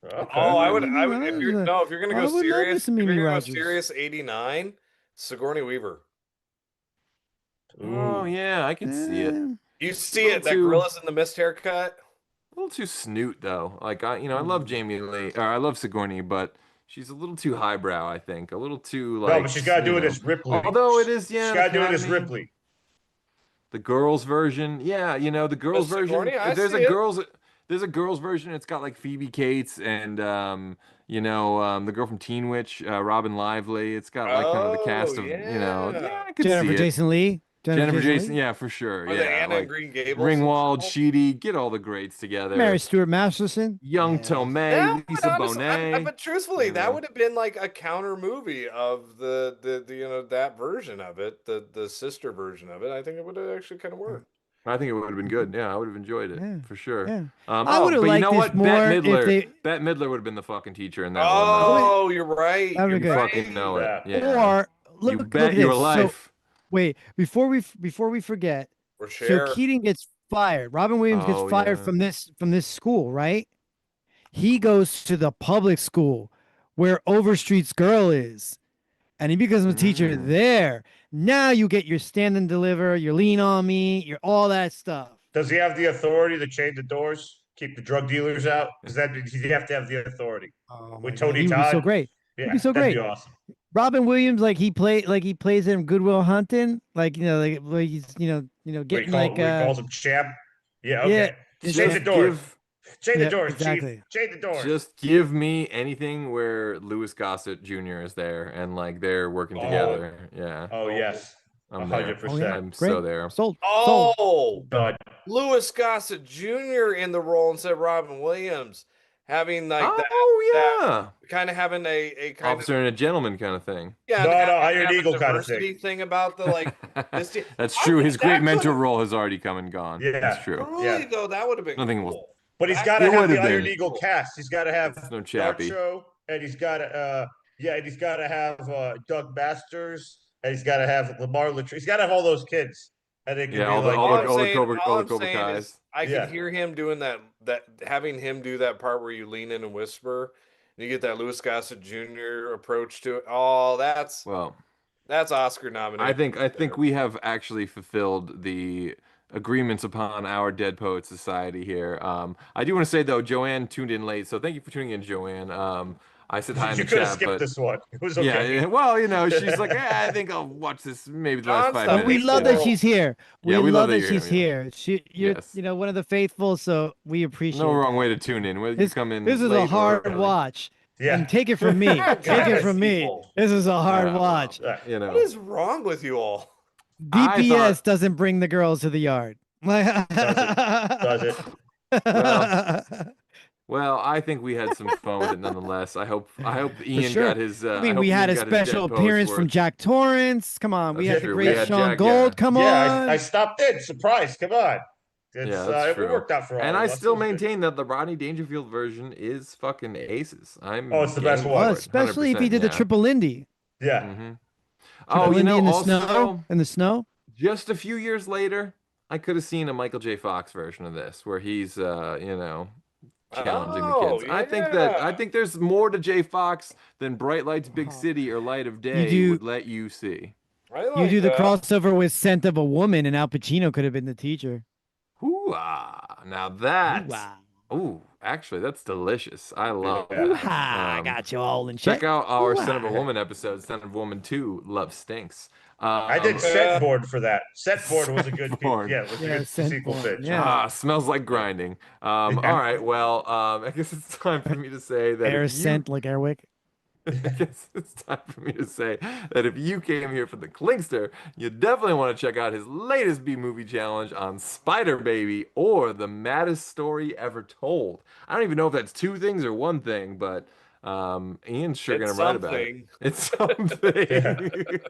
Okay. Oh, I would. Mimi I would. If Rogers. you're no, if you're gonna I go would love me serious, some if you're Mimi gonna go Rogers. serious, '89, Sigourney Weaver. Oh yeah, I can see it. Eh, You see Little it. That too- Gorillas in the Mist haircut. A little too snoot though. Like I love Jamie Lee, or I love Sigourney, but she's a little too highbrow. I think a little too like. No, but she's got to do it as Ripley. Although it is, yeah, She's got to do it as Academy. Ripley. The girls version, yeah, the girls But version. Sigourney, I There's see a it. there's a girls version. It's got like Phoebe Cates and the girl from Teen Witch, Robin Lively. It's got like kind of the cast of yeah. I could Jennifer see it. Jason Leigh. Jennifer Jason, Leigh? yeah, for sure. Or the Yeah, Anna like and Green Gables. Ringwald, Sheedy, get all the greats together. Mary Stuart Masterson. Young Yeah. Tomei, That Lisa would honestly- Bonet. but truthfully, you that know. would have been like a counter movie of the that version of it, the sister version of it. I think it would have actually kind of worked. I think it would have been good. Yeah, I would have enjoyed it Yeah, for sure. yeah. I would have but you liked know this what? more Bette if Midler. they- Bette Midler would have been the fucking teacher in that one. Though. Oh, you're right. That'd be You're good. right. Fucking know it. Yeah. Yeah. Or look, you look bet at your this. So, life. wait, before we forget, Or so Cher. Keating gets fired. Robin Williams Oh, gets fired yeah. from this school, right? He goes to the public school where Overstreet's girl is, and he becomes a teacher Mm. there. Now you get your stand and deliver, your lean on me, your all that stuff. Does he have the authority to chain the doors, keep the drug dealers out? Does that you have to have the authority? Oh my With God, Tony he would be so Todd? great. Yeah, be so that'd great. be awesome. Robin Williams, like he plays in Goodwill Hunting, like where he's Where getting he like calls him champ. Yeah, okay. Yeah, Chain the Just doors. Chain the Yeah, doors, exactly. chief. Chain the doors. Just give me anything where Louis Gossett Jr. is there and like they're working together. Yeah. Oh yes. I'm there. 100%. I'm Great. so there. sold. Oh, God. Louis Gossett Jr. in the role instead of Robin Williams, having like Oh yeah. kind of having a kind Officer and a gentleman kind of thing. of yeah, No, and no, having Iron a Eagle kind of diversity thing. about the like this. That's I true. think His great that mentor could've- role has already come and gone. Yeah. That's true. Truly though, that would have been Nothing cool. was- But he's That- got to It have the would've Iron been. Eagle cast. He's got to have It's no Dark chappy. Show, and he's got to and he's got to have Doug Masters, and he's got to have Lamar Latrice. He's got to have all those kids. And they can Yeah, be all the like, all All the I'm all the saying- Cobra all all the I'm Cobra saying Kais. is I Yeah. can hear him doing that having him do that part where you lean in and whisper, and you get that Louis Gossett Jr. approach to it. Oh, that's Well, Oscar nominated. I think we have actually fulfilled the agreements upon our Dead Poet Society here. I do want to say though, Joanne tuned in late, so thank you for tuning in, Joanne. I said hi in you the could have chat, skipped but this one. It was yeah, okay. yeah, well, she's like, I think I'll watch this maybe the last John, 5 stop minutes. But we love you that know? she's here. We Yeah, we love that you're she's here. You're Yes. one of the faithful, so we appreciate. No wrong that. way to tune in. Whether you This, come in this is late a or hard early. watch. Yeah. And take it from me. Take it from me. people. This is a hard watch. You know, What is wrong with you all? I DPS thought- doesn't bring the girls to the yard. Does it? Well, I think we had some fun with it nonetheless. I hope Ian sure. got his. I I mean, hope we had Ian a got his special dead post appearance from worth. Jack Torrance. Come on, we That's had the true. great We had Sean Jack, Gold. yeah. Come Yeah, on. I stopped in. Surprise. Come on. It's, Yeah, that's it true. worked out for all And of I us. still It was good. maintain that the Rodney Dangerfield version is fucking aces. Oh, it's the best game one. for Oh, it, especially if he 100%, did the yeah. triple Indy. Yeah. Mm-hmm. Triple Oh, you Indy know, in the also, snow. In the snow. just a few years later, I could have seen a Michael J. Fox version of this, where he's, challenging the kids. I think there's more to J. Fox than Bright Lights, Big City, or Light of Day do- would let you see. You do the crossover with Scent of a Woman, and Al Pacino could have been the teacher. Hoo-ah. Now that's... Ooh, actually, that's delicious. I love that. Hoo-ha, I got you all in Check check. out our Son of a Hoo-ha. Woman episode, Son of a Woman 2, Love Stinks. I did set board for that. Set board was a good, Board. yeah, it was a good Scent sequel board, pitch. yeah. Smells like grinding. All right, well, I guess it's time for me to say that Air if you scent like Airwick. I guess it's time for me to say that if you came here for the Klinkster, you definitely want to check out his latest B-movie challenge on Spider Baby or the maddest story ever told. I don't even know if that's two things or one thing, but Ian's sure going to write about it. It's something.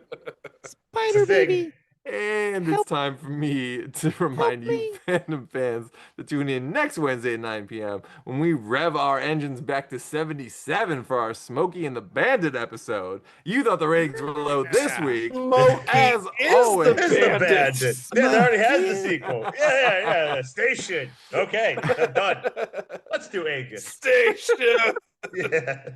Spider Baby. And it's time for me to remind you, Fandom fans, to tune in next Wednesday at 9 p.m. when we rev our engines back to 77 for our Smokey and the Bandit episode. You thought the ratings were low this week. As always, It's the Bandit. Yeah, they already has the sequel. Yeah. Station. Okay, done. Let's do Angus. Station. Yeah.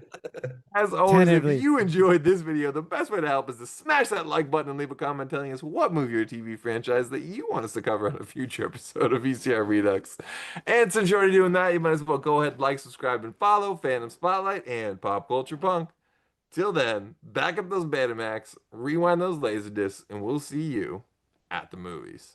As always, Tentatively. if you enjoyed this video, the best way to help is to smash that like button and leave a comment telling us what movie or TV franchise that you want us to cover on a future episode of VCR Redux. And since you're already doing that, you might as well go ahead, like, subscribe, and follow Fandom Spotlight and Pop Culture Punk. Till then, back up those Betamax, rewind those Laserdiscs, and we'll see you at the movies.